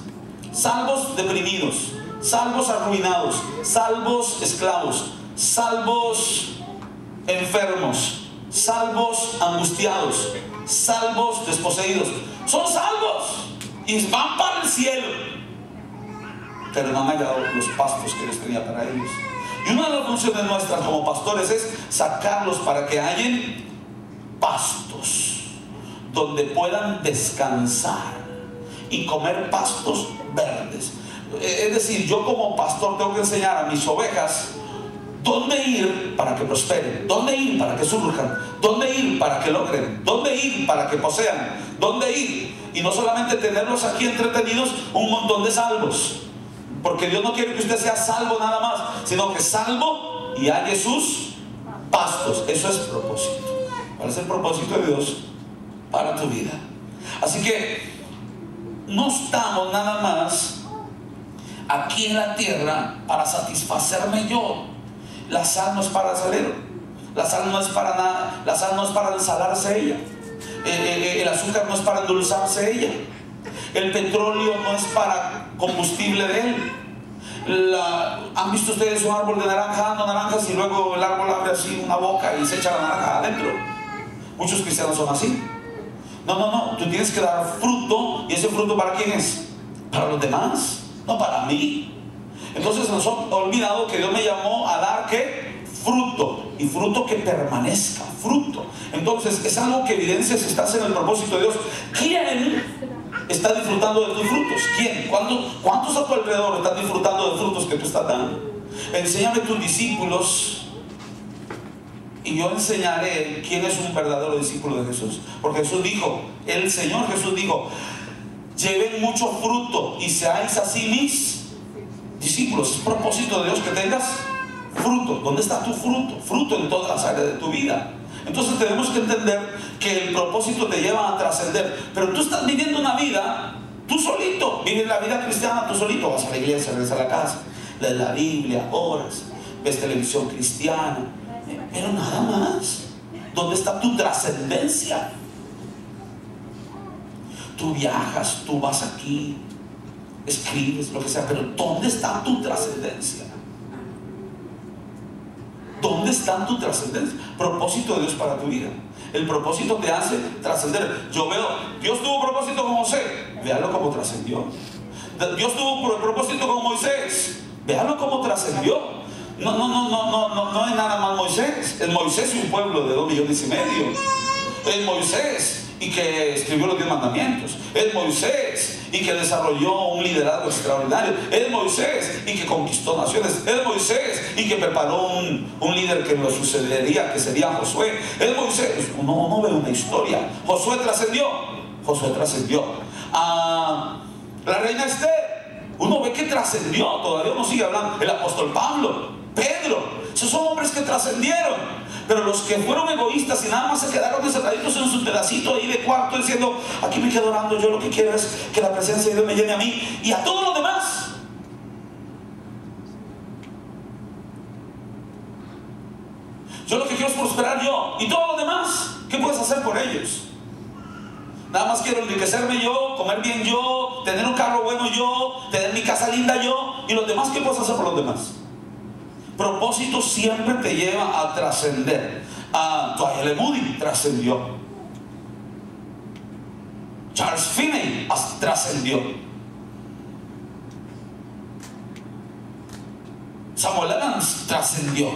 salvos deprimidos, salvos arruinados, salvos esclavos, salvos enfermos, salvos angustiados, salvos desposeídos. Son salvos y van para el cielo, pero no han hallado los pastos que Dios tenía para ellos. Y una de las funciones nuestras como pastores es sacarlos para que hallen pastos donde puedan descansar y comer pastos verdes. Es decir, yo como pastor tengo que enseñar a mis ovejas dónde ir para que prosperen, dónde ir para que surjan, dónde ir para que logren, dónde ir para que posean, dónde ir. Y no solamente tenerlos aquí entretenidos un montón de salvos, porque Dios no quiere que usted sea salvo nada más, sino que salvo y halle sus pastos. Eso es propósito. ¿Cuál es el propósito de Dios para tu vida? Así que no estamos nada más aquí en la tierra para satisfacerme yo. La sal no es para salero, la sal no es para nada, la sal no es para ensalarse ella, el azúcar no es para endulzarse ella, el petróleo no es para combustible de él. ¿Han visto ustedes un árbol de naranja dando naranjas y luego el árbol abre así una boca y se echa la naranja adentro? Muchos cristianos son así. No, tú tienes que dar fruto. ¿Y ese fruto para quién es? Para los demás, no para mí. Entonces nos hemos olvidado que Dios me llamó a dar ¿qué? Fruto, y fruto que permanezca, fruto. Entonces es algo que evidencia si estás en el propósito de Dios. ¿Quién está disfrutando de tus frutos? ¿Quién? ¿Cuántos a tu alrededor están disfrutando de frutos que tú estás dando? Enséñame tus discípulos y yo enseñaré quién es un verdadero discípulo de Jesús. Porque Jesús dijo, el Señor Jesús dijo: lleven mucho fruto y seáis así mis discípulos. Es propósito de Dios que tengas fruto. ¿Dónde está tu fruto? Fruto en todas las áreas de tu vida. Entonces tenemos que entender que el propósito te lleva a trascender. Pero tú estás viviendo una vida tú solito. Vives la vida cristiana tú solito. Vas a la iglesia, regresas a la casa, lees la Biblia, oras, ves televisión cristiana, pero nada más. ¿Dónde está tu trascendencia? Tú viajas, tú vas aquí, escribes, lo que sea, pero ¿dónde está tu trascendencia? ¿Dónde está tu trascendencia? Propósito de Dios para tu vida. El propósito te hace trascender. Yo veo, Dios tuvo propósito con José, véalo como trascendió. Dios tuvo propósito con Moisés, véalo como trascendió. No es nada más Moisés. Es Moisés y un pueblo de 2,5 millones. Es Moisés y que escribió los 10 mandamientos. Es Moisés y que desarrolló un liderazgo extraordinario. Es Moisés y que conquistó naciones. Es Moisés y que preparó un líder que lo sucedería, que sería Josué. Es Moisés. Uno ve una historia. Josué trascendió. La reina Esther, uno ve que trascendió. Todavía uno sigue hablando. El apóstol Pablo, Pedro, esos son hombres que trascendieron. Pero los que fueron egoístas y nada más se quedaron encerraditos en su pedacito ahí de cuarto diciendo: aquí me quedo orando, yo lo que quiero es que la presencia de Dios me llene a mí y a todos los demás. Yo lo que quiero es prosperar yo y todos los demás. ¿Qué puedes hacer por ellos? Nada más quiero enriquecerme yo, comer bien yo, tener un carro bueno yo, tener mi casa linda yo. ¿Y los demás qué puedes hacer por los demás? Propósito siempre te lleva a trascender. Dwight Moody trascendió. Charles Finney trascendió. Samuel Adams trascendió.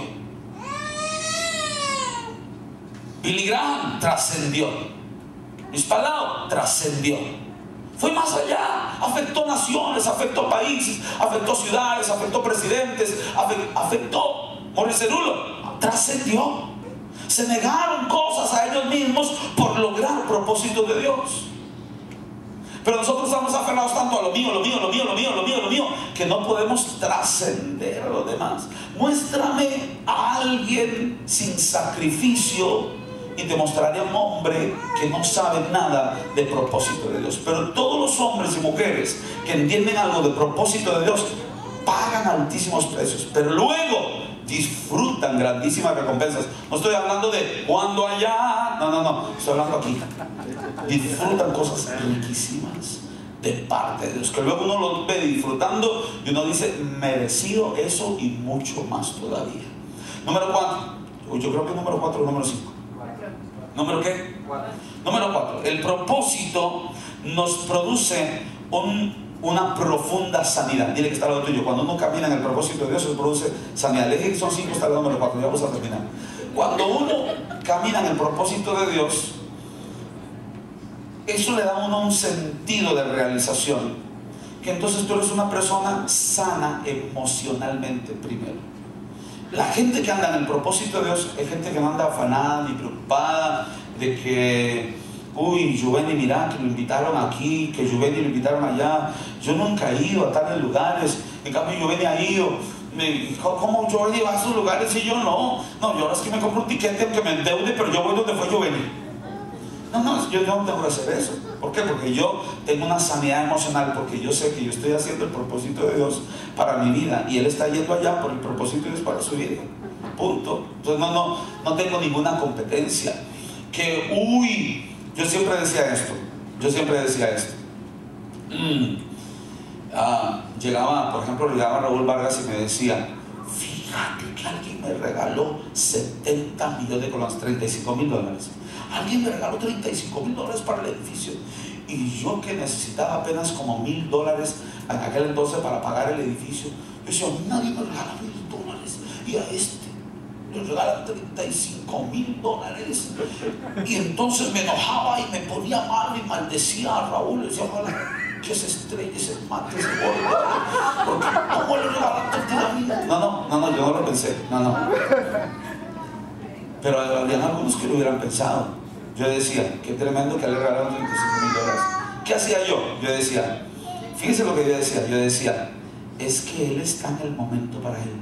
Billy Graham trascendió. Luis Palau trascendió. Fue más allá, afectó naciones, afectó países, afectó ciudades, afectó presidentes, afectó. Maurice Cerulo trascendió. Se negaron cosas a ellos mismos por lograr propósitos de Dios. Pero nosotros estamos aferrados tanto a lo mío, que no podemos trascender a los demás. Muéstrame a alguien sin sacrificio y te mostraré a un hombre que no sabe nada de propósito de Dios. Pero todos los hombres y mujeres que entienden algo de propósito de Dios pagan altísimos precios, pero luego disfrutan grandísimas recompensas. No estoy hablando de cuando allá, no, estoy hablando aquí. Disfrutan cosas riquísimas de parte de Dios, que luego uno lo ve disfrutando y uno dice, merecido eso y mucho más todavía. Número 4, yo creo que número 4 o número 5. ¿Número qué? 4. Número 4. El propósito nos produce una profunda sanidad. Dile que está al lado tuyo. Cuando uno camina en el propósito de Dios, se produce sanidad. Le dije que son 5, está el número 4. Ya vamos a terminar. Cuando uno camina en el propósito de Dios, eso le da a uno un sentido de realización. Que entonces tú eres una persona sana emocionalmente primero. La gente que anda en el propósito de Dios es gente que no anda afanada ni preocupada de que, uy, Giovanni, mira que lo invitaron aquí, que Giovanni lo invitaron allá. Yo nunca he ido a tales lugares, en cambio Giovanni ha ido. ¿Cómo Giovanni va a esos lugares y yo no? No, yo ahora es que me compro un tiquete aunque me endeude, pero yo voy donde fue Giovanni. No, yo no tengo que hacer eso. ¿Por qué? Porque yo tengo una sanidad emocional, porque yo sé que yo estoy haciendo el propósito de Dios para mi vida y Él está yendo allá por el propósito de Dios para su vida. Punto. Entonces no tengo ninguna competencia. Que, uy, yo siempre decía esto. Llegaba, por ejemplo, Raúl Vargas y me decía, fíjate que alguien me regaló 70 millones de colones, $35,000. Alguien me regaló $35,000 para el edificio. Y yo, que necesitaba apenas como $1,000 en aquel entonces para pagar el edificio, yo decía, nadie me regala $1,000 y a este le regalan $35,000. Y entonces me enojaba y me ponía mal y maldecía a Raúl. Le decía, ojalá que se estrelle, se mate, se gordo, porque ¿cómo le regalan $35,000? No, yo no lo pensé. Pero habían algunos que lo hubieran pensado. Yo decía, qué tremendo que le regalaron $35,000. ¿Qué hacía yo? Yo decía, fíjense lo que yo decía, es que Él está en el momento para Él.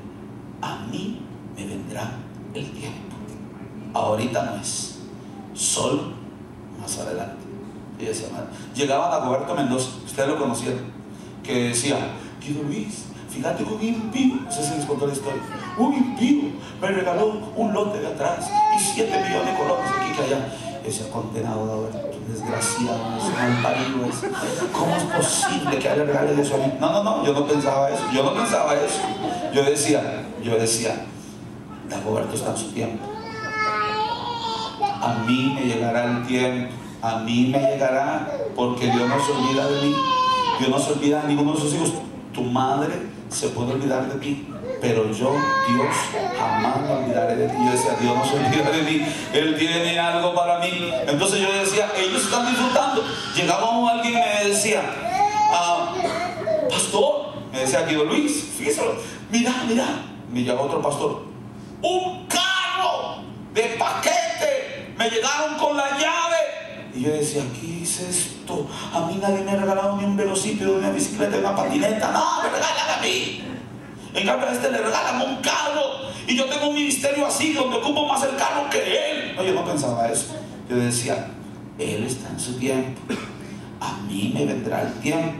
A mí me vendrá el tiempo. Ahorita no es, solo más adelante. Y decía, llegaban a Roberto Mendoza, ustedes lo conocieron, que decía, Guido Luis, fíjate que un impío, no sé si les contó la historia, un impío me regaló un lote de atrás y 7 millones de colones aquí que allá. Ese condenado, desgraciado, ese mal parido, ¿cómo es posible que le regale eso a mí? No, yo no pensaba eso. Yo decía, Dagoberto está en su tiempo. A mí me llegará el tiempo, a mí me llegará, porque Dios no se olvida de mí. Dios no se olvida de ninguno de sus hijos. Tu madre se puede olvidar de ti, pero yo, Dios, jamás me olvidaré de ti. Yo decía, Dios no se olvida de mí, Él tiene algo para mí. Entonces yo decía, ellos están disfrutando. Llegaba alguien y me decía, pastor, me decía Guido Luis, fíjese, mira, me llegó otro pastor, un carro de paquete, me llegaron con la llave. Y yo decía, ¿qué es esto? A mí nadie me ha regalado ni un velocípedo, ni una bicicleta, ni una patineta. No, me regalan a mí. En cambio a este le regalan un carro y yo tengo un ministerio así donde ocupo más el carro que él. No, yo no pensaba eso. Yo decía, Él está en su tiempo, a mí me vendrá el tiempo.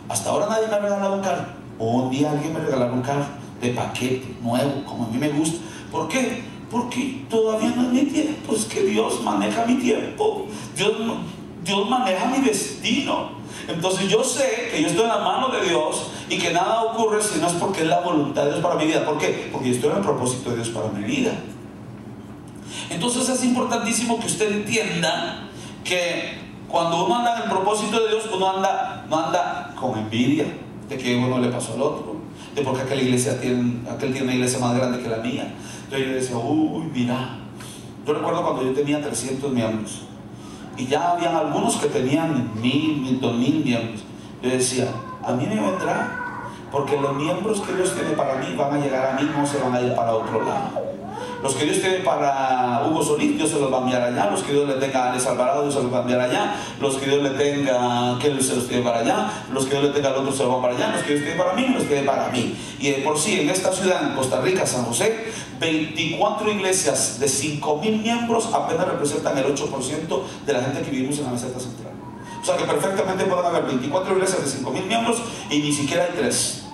Hasta ahora nadie me ha regalado un carro. Un día alguien me regaló un carro de paquete, nuevo, como a mí me gusta. ¿Por qué? Porque todavía no es mi tiempo. Es que Dios maneja mi tiempo. Dios maneja mi destino. Entonces yo sé que yo estoy en la mano de Dios y que nada ocurre si no es porque es la voluntad de Dios para mi vida. ¿Por qué? Porque yo estoy en el propósito de Dios para mi vida. Entonces es importantísimo que usted entienda que cuando uno anda en el propósito de Dios, uno no anda con envidia de que uno le pasó al otro, de porque aquel tiene una iglesia más grande que la mía. Entonces yo decía, uy, mira, Yo recuerdo cuando yo tenía 300 miembros y ya habían algunos que tenían 1000, 2000 miembros. Yo decía, a mí me vendrá, porque los miembros que Dios tiene para mí van a llegar a mí, no se van a ir para otro lado. Los que Dios tiene para Hugo Solís, Dios se los va a enviar allá. Los que Dios le tenga a Alex Alvarado, Dios se los va a enviar allá. Los que Dios le tenga, que Él se los tiene para allá. Los que Dios le tenga al otro se los va para allá. Los que Dios tiene para mí, los tiene para mí. Y de por sí, en esta ciudad, en Costa Rica, San José, 24 iglesias de 5000 miembros apenas representan el 8% de la gente que vivimos en la meseta central. O sea que perfectamente pueden haber 24 iglesias de 5000 miembros y ni siquiera hay 3.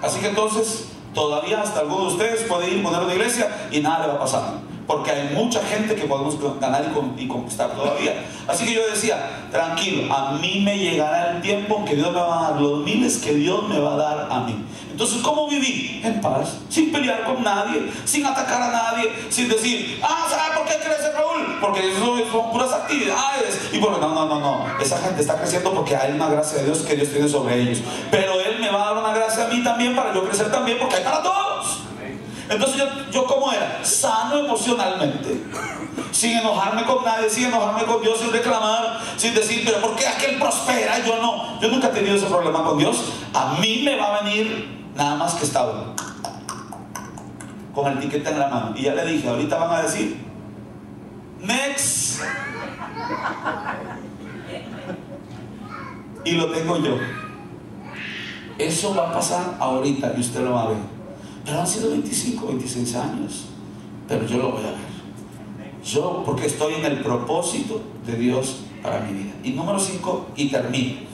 Así que entonces, todavía hasta alguno de ustedes puede ir a poner una iglesia y nada le va a pasar, porque hay mucha gente que podemos ganar y conquistar todavía. Así que yo decía, tranquilo, a mí me llegará el tiempo que Dios me va a dar los miles que Dios me va a dar a mí. Entonces, ¿cómo viví? En paz, sin pelear con nadie, sin atacar a nadie, sin decir, ¿sabes por qué crece Raúl? Porque eso son puras actividades. Y bueno, no, esa gente está creciendo porque hay una gracia de Dios que Dios tiene sobre ellos. Pero Él me va a dar una gracia a mí también para yo crecer también, porque hay para todos. Entonces yo ¿cómo era? Sano emocionalmente, sin enojarme con nadie, sin enojarme con Dios, sin reclamar, sin decir, pero ¿por qué aquel prospera? Yo no. Yo nunca he tenido ese problema con Dios. A mí me va a venir nada más que estaba con el tiquete en la mano. Y ya le dije, ahorita van a decir, next. Y lo tengo yo. Eso va a pasar ahorita y usted lo va a ver. Pero han sido 25, 26 años. Pero yo lo voy a ver. Yo, porque estoy en el propósito de Dios para mi vida. Y número 5, y termino.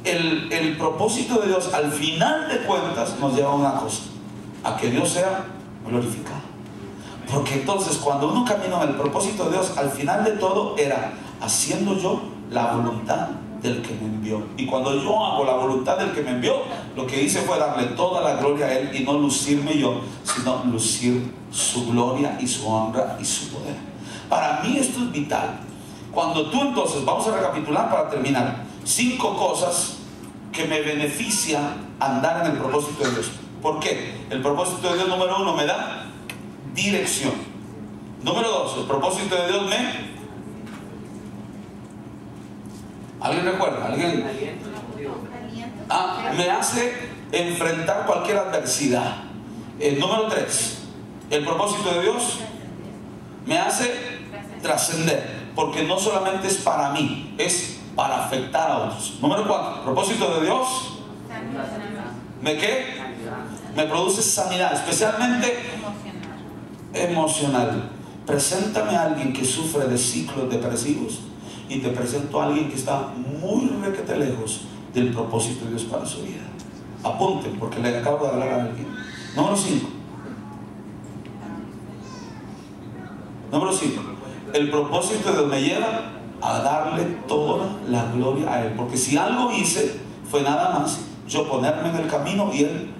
El propósito de Dios, al final de cuentas, nos lleva a una cosa: a que Dios sea glorificado. Porque entonces, cuando uno camina en el propósito de Dios, al final de todo era haciendo yo la voluntad del que me envió. Y cuando yo hago la voluntad del que me envió, lo que hice fue darle toda la gloria a Él y no lucirme yo, sino lucir su gloria y su honra y su poder. Para mí esto es vital. Cuando tú entonces, vamos a recapitular para terminar, 5 cosas que me benefician andar en el propósito de Dios. ¿Por qué? El propósito de Dios, número 1, me da dirección. Número 2, el propósito de Dios ¿alguien recuerda? ¿Alguien? Me hace enfrentar cualquier adversidad. Número 3, el propósito de Dios me hace trascender, porque no solamente es para mí, es para afectar a otros. Número 4, el propósito de Dios me produce sanidad, especialmente emocional. Preséntame a alguien que sufre de ciclos depresivos y te presento a alguien que está muy requete lejos del propósito de Dios para su vida. Apunten, porque le acabo de hablar a alguien. Número 5. Número 5. El propósito de Dios me lleva a darle toda la gloria a Él. Porque si algo hice, fue nada más yo ponerme en el camino y Él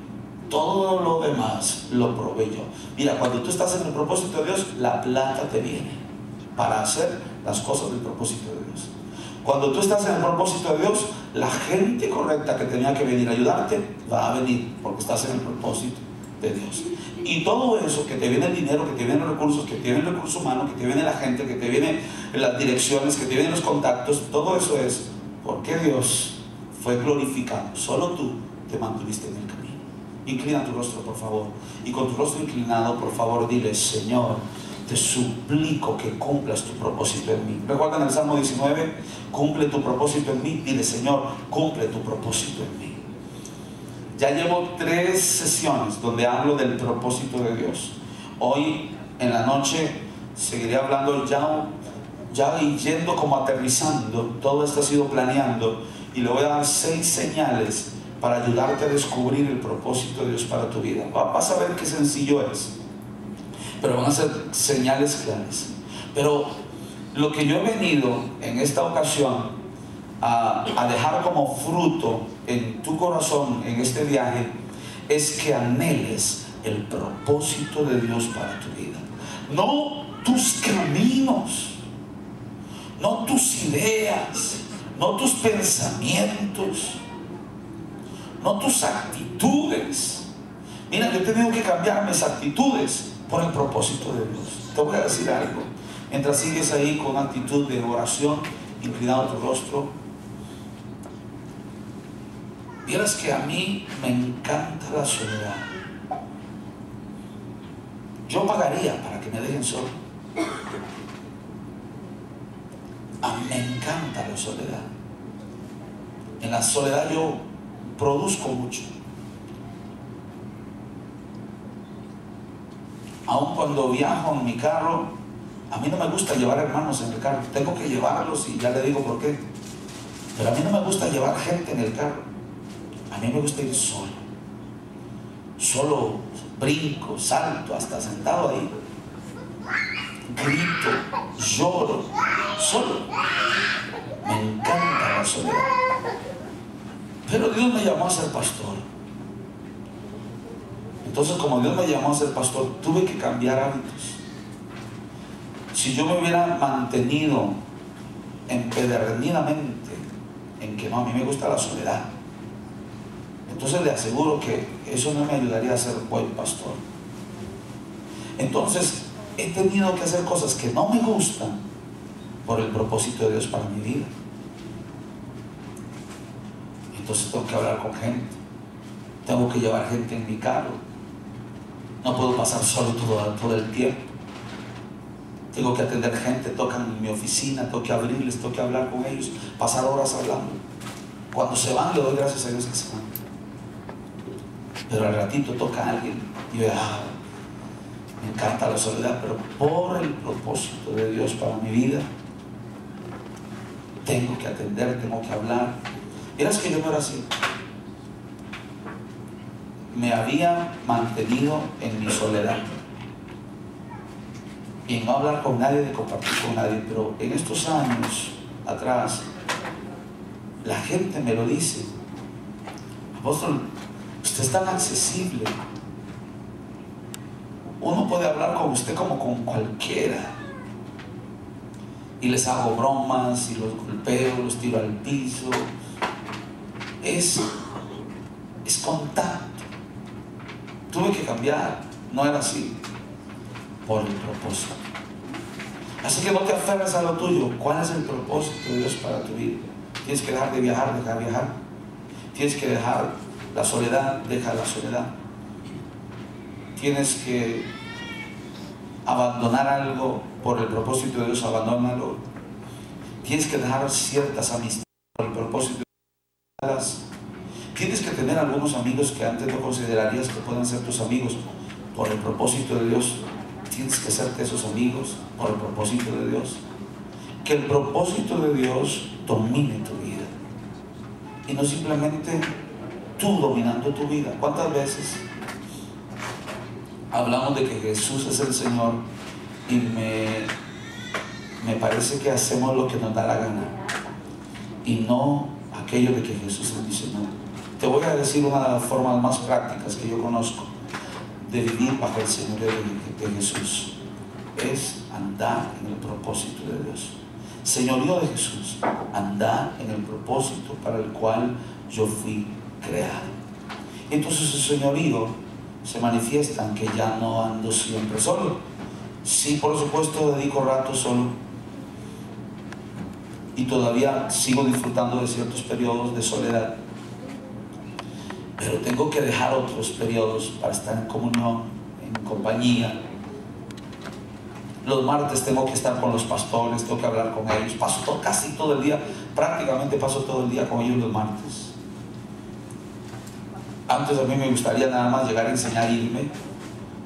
todo lo demás lo proveyó. Mira, cuando tú estás en el propósito de Dios, la plata te viene para hacer las cosas del propósito de Dios. Cuando tú estás en el propósito de Dios, la gente correcta que tenía que venir a ayudarte va a venir, porque estás en el propósito de Dios. Y todo eso, que te viene el dinero, que te vienen los recursos, que te viene el recurso humano, que te viene la gente, que te vienen las direcciones, que te vienen los contactos, todo eso es porque Dios fue glorificado. Solo tú te mantuviste en el camino. Inclina tu rostro, por favor, y con tu rostro inclinado, por favor, dile: Señor, te suplico que cumplas tu propósito en mí. ¿Recuerdan el Salmo 19? Cumple tu propósito en mí. Dile: Señor, cumple tu propósito en mí. Ya llevo 3 sesiones donde hablo del propósito de Dios. Hoy en la noche seguiré hablando ya yendo como aterrizando. Todo esto ha sido planeando y le voy a dar 6 señales para ayudarte a descubrir el propósito de Dios para tu vida. Vas a ver qué sencillo es, pero van a ser señales claras. Pero lo que yo he venido en esta ocasión a dejar como fruto en tu corazón en este viaje es que anheles el propósito de Dios para tu vida. No tus caminos, no tus ideas, no tus pensamientos, no tus actitudes. Mira, yo he tenido que cambiar mis actitudes por el propósito de Dios. Te voy a decir algo. Mientras sigues ahí con actitud de oración, inclinado tu rostro, vieras que a mí me encanta la soledad. Yo pagaría para que me dejen solo. A mí me encanta la soledad. En la soledad yo produzco mucho. Aun cuando viajo en mi carro, a mí no me gusta llevar hermanos en el carro. Tengo que llevarlos y ya le digo por qué. Pero a mí no me gusta llevar gente en el carro. A mí me gusta ir solo. Solo brinco, salto, hasta sentado ahí. Grito, lloro, solo. Me encanta la soledad. Pero Dios me llamó a ser pastor. Entonces, como Dios me llamó a ser pastor, tuve que cambiar hábitos. Si yo me hubiera mantenido empedernidamente en que no, a mí me gusta la soledad, entonces le aseguro que eso no me ayudaría a ser buen pastor. Entonces, he tenido que hacer cosas que no me gustan por el propósito de Dios para mi vida. Entonces tengo que hablar con gente, tengo que llevar gente en mi carro, no puedo pasar solo todo el tiempo. Tengo que atender gente, tocan en mi oficina, tengo que abrirles, tengo que hablar con ellos, pasar horas hablando. Cuando se van, le doy gracias a Dios que se van. Pero al ratito toca a alguien y yo, me encanta la soledad, pero por el propósito de Dios para mi vida, tengo que atender, tengo que hablar. Verás que yo no era así. Me había mantenido en mi soledad y en no hablar con nadie, de compartir con nadie. Pero en estos años atrás, la gente me lo dice: apóstol, usted es tan accesible, uno puede hablar con usted como con cualquiera. Y les hago bromas y los golpeo, los tiro al piso. Es contacto. Tuve que cambiar, no era así, por el propósito. Así que no te aferres a lo tuyo. ¿Cuál es el propósito de Dios para tu vida? Tienes que dejar de viajar, dejar de viajar. Tienes que dejar la soledad, deja la soledad. Tienes que abandonar algo por el propósito de Dios, abandónalo. Tienes que dejar ciertas amistades por el propósito de Dios. Tienes que tener algunos amigos que antes no considerarías que puedan ser tus amigos por el propósito de Dios. Tienes que hacerte esos amigos por el propósito de Dios. Que el propósito de Dios domine tu vida y no simplemente tú dominando tu vida. ¿Cuántas veces hablamos de que Jesús es el Señor y me parece que hacemos lo que nos da la gana y no aquello de que Jesús nos dice no? Te voy a decir una de las formas más prácticas que yo conozco de vivir bajo el señorío de Jesús: es andar en el propósito de Dios. Señorío de Jesús, andar en el propósito para el cual yo fui creado. Entonces el señorío se manifiesta en que ya no ando siempre solo. Sí, por supuesto, dedico rato solo y todavía sigo disfrutando de ciertos periodos de soledad, pero tengo que dejar otros periodos para estar en comunión, en compañía. Los martes tengo que estar con los pastores, tengo que hablar con ellos. Paso casi todo el día, prácticamente paso todo el día con ellos los martes. Antes a mí me gustaría nada más llegar a enseñar e irme.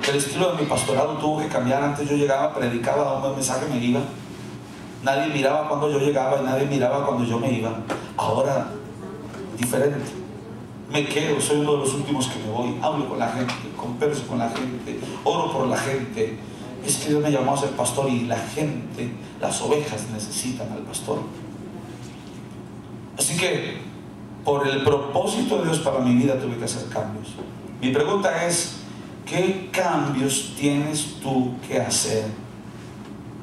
El estilo de mi pastorado tuvo que cambiar. Antes yo llegaba, predicaba, daba un mensaje, me iba. Nadie miraba cuando yo llegaba y nadie miraba cuando yo me iba. Ahora, diferente. Me quedo, soy uno de los últimos que me voy. Hablo con la gente, converso con la gente, oro por la gente. Es que Dios me llamó a ser pastor y la gente, las ovejas necesitan al pastor. Así que por el propósito de Dios para mi vida tuve que hacer cambios. Mi pregunta es: ¿qué cambios tienes tú que hacer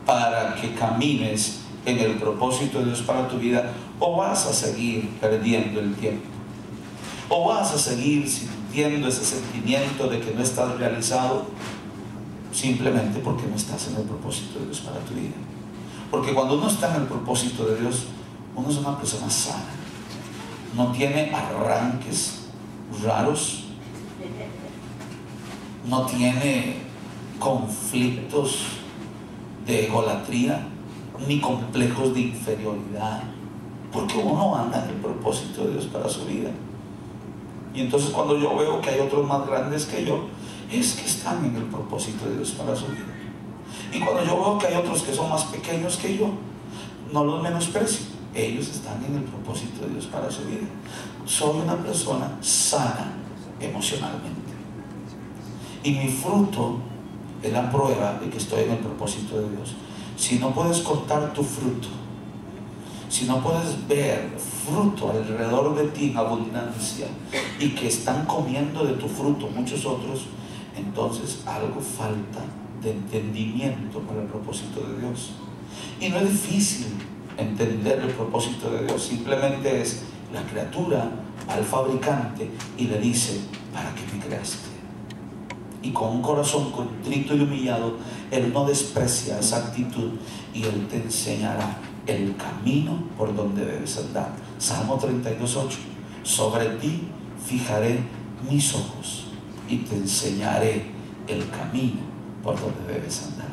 para que camines en el propósito de Dios para tu vida? ¿O vas a seguir perdiendo el tiempo? ¿O vas a seguir sintiendo ese sentimiento de que no estás realizado? simplemente porque no estás en el propósito de Dios para tu vida. Porque cuando uno está en el propósito de Dios, uno es una persona sana, no tiene arranques raros, no tiene conflictos de egolatría ni complejos de inferioridad, porque uno anda en el propósito de Dios para su vida. Y entonces cuando yo veo que hay otros más grandes que yo, es que están en el propósito de Dios para su vida. Y cuando yo veo que hay otros que son más pequeños que yo, no los menosprecio, ellos están en el propósito de Dios para su vida. Soy una persona sana emocionalmente, y mi fruto es la prueba de que estoy en el propósito de Dios. Si no puedes contar tu fruto, si no puedes ver fruto alrededor de ti en abundancia y que están comiendo de tu fruto muchos otros, entonces algo falta de entendimiento para el propósito de Dios. Y no es difícil entender el propósito de Dios, simplemente es la criatura al fabricante y le dice: ¿para qué me creaste? Y con un corazón contrito y humillado, Él no desprecia esa actitud y Él te enseñará el camino por donde debes andar. Salmo 32:8: sobre ti fijaré mis ojos y te enseñaré el camino por donde debes andar.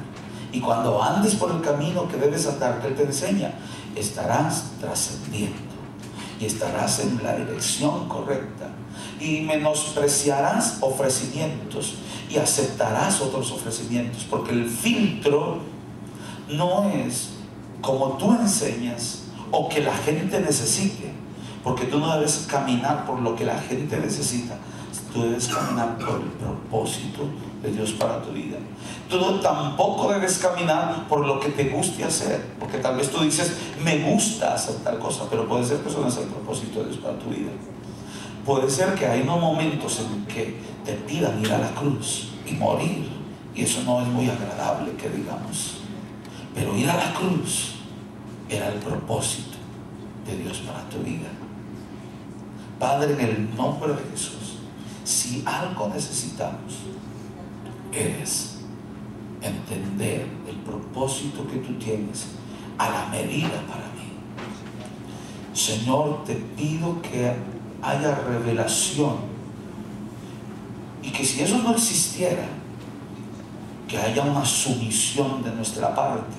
Y cuando andes por el camino que debes andar, que Él te enseña, estarás trascendiendo y estarás en la dirección correcta, y menospreciarás ofrecimientos y aceptarás otros ofrecimientos, porque el filtro no es como tú enseñas o que la gente necesite, porque tú no debes caminar por lo que la gente necesita, tú debes caminar por el propósito de Dios para tu vida. Tú tampoco debes caminar por lo que te guste hacer, porque tal vez tú dices: me gusta hacer tal cosa, pero puede ser que eso no es el propósito de Dios para tu vida. Puede ser que hay unos momentos en que te pidan ir a la cruz y morir, y eso no es muy agradable que digamos, pero ir a la cruz era el propósito de Dios para tu vida. Padre, en el nombre de Jesús, si algo necesitamos es entender el propósito que tú tienes a la medida para mí. Señor, te pido que haya revelación, y que si eso no existiera, que haya una sumisión de nuestra parte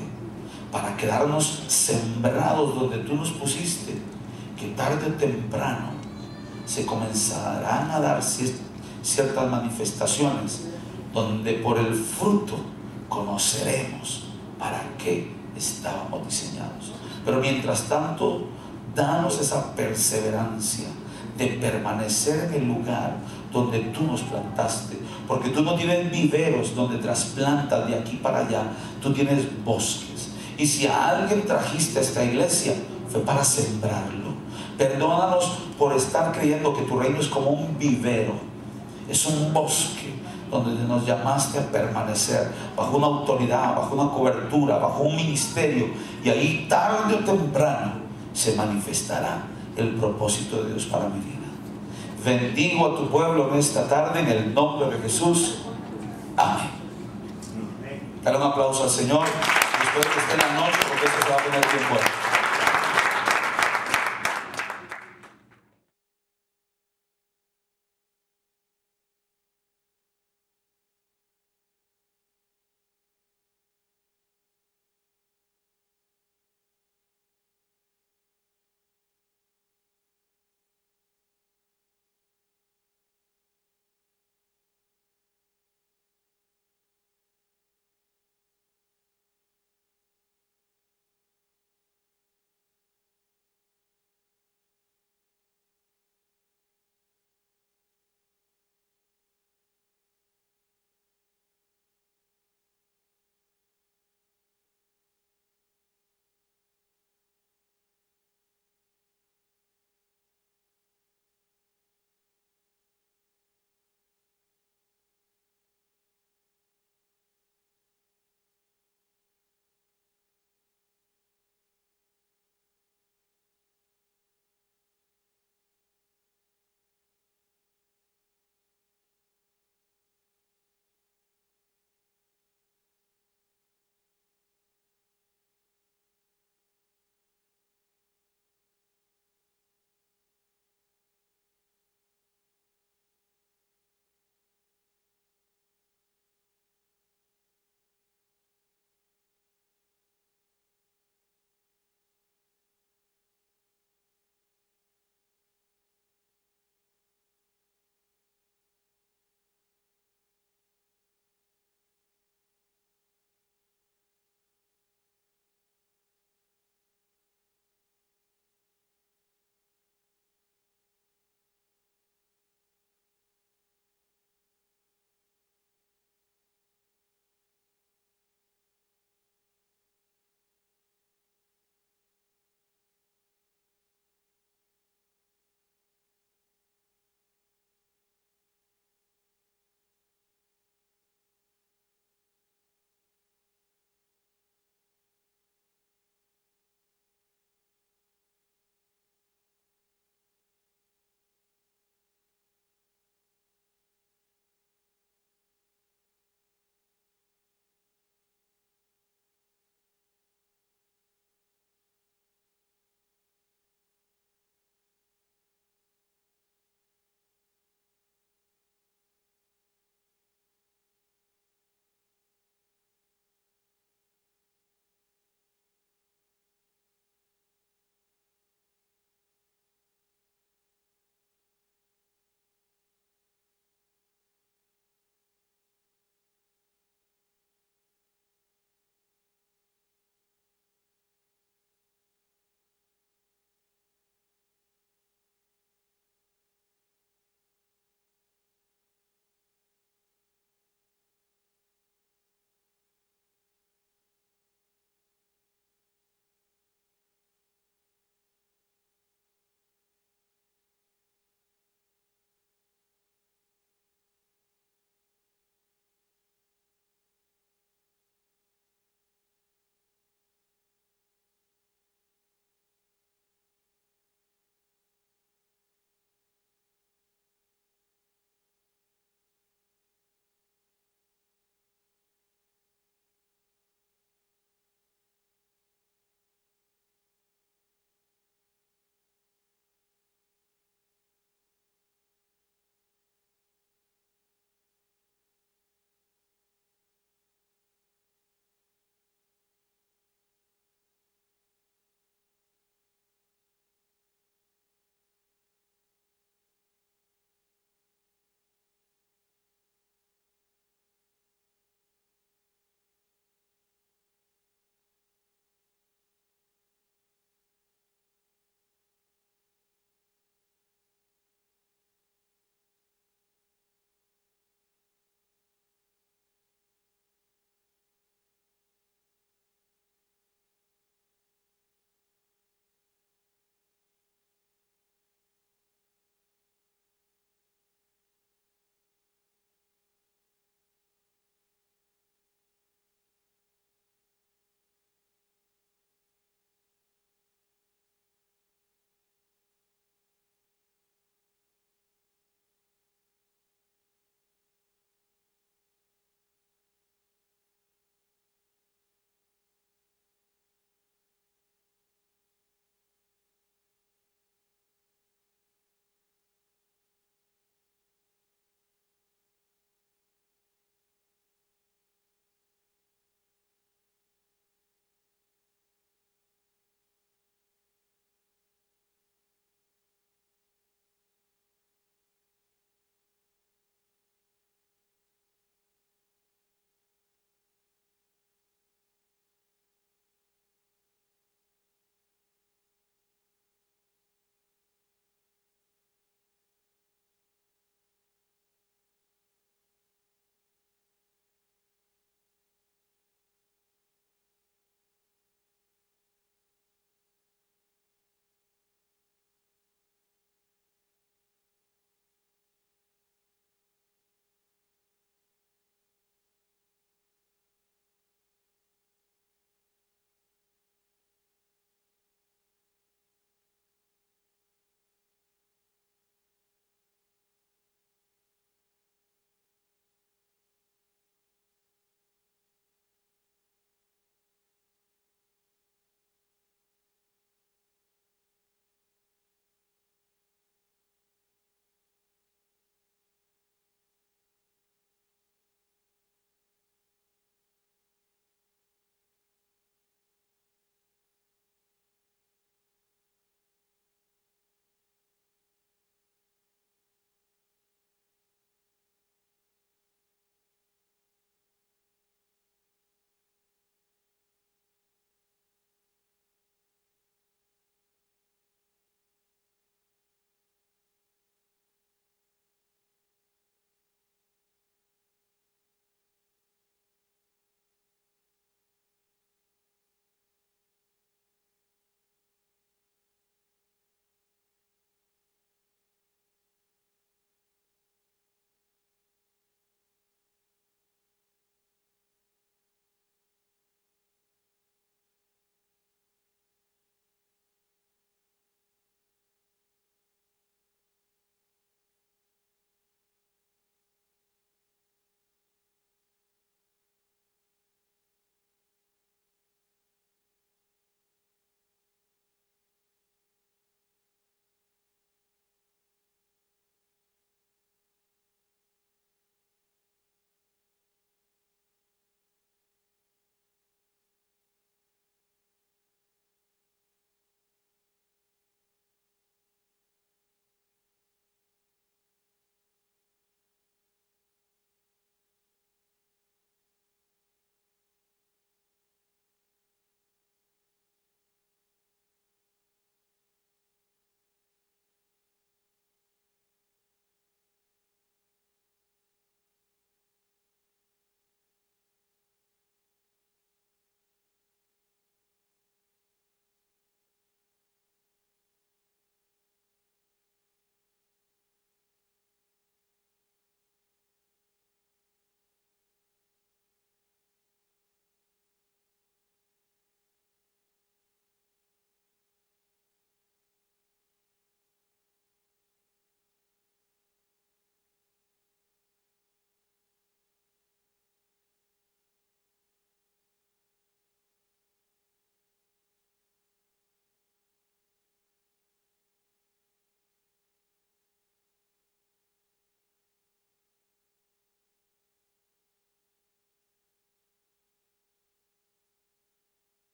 para quedarnos sembrados donde tú nos pusiste, que tarde o temprano se comenzarán a dar ciertas manifestaciones donde por el fruto conoceremos para qué estábamos diseñados. Pero mientras tanto, danos esa perseverancia de permanecer en el lugar donde tú nos plantaste, porque tú no tienes viveros donde trasplantas de aquí para allá, tú tienes bosques. Y si a alguien trajiste a esta iglesia, fue para sembrarlo. Perdónanos por estar creyendo que tu reino es como un vivero, es un bosque donde nos llamaste a permanecer bajo una autoridad, bajo una cobertura, bajo un ministerio, y ahí tarde o temprano se manifestará el propósito de Dios para mi vida. Bendigo a tu pueblo en esta tarde en el nombre de Jesús. Amén. Dale un aplauso al Señor. Espero que esté en la noche, porque esto se va a poner bien bueno.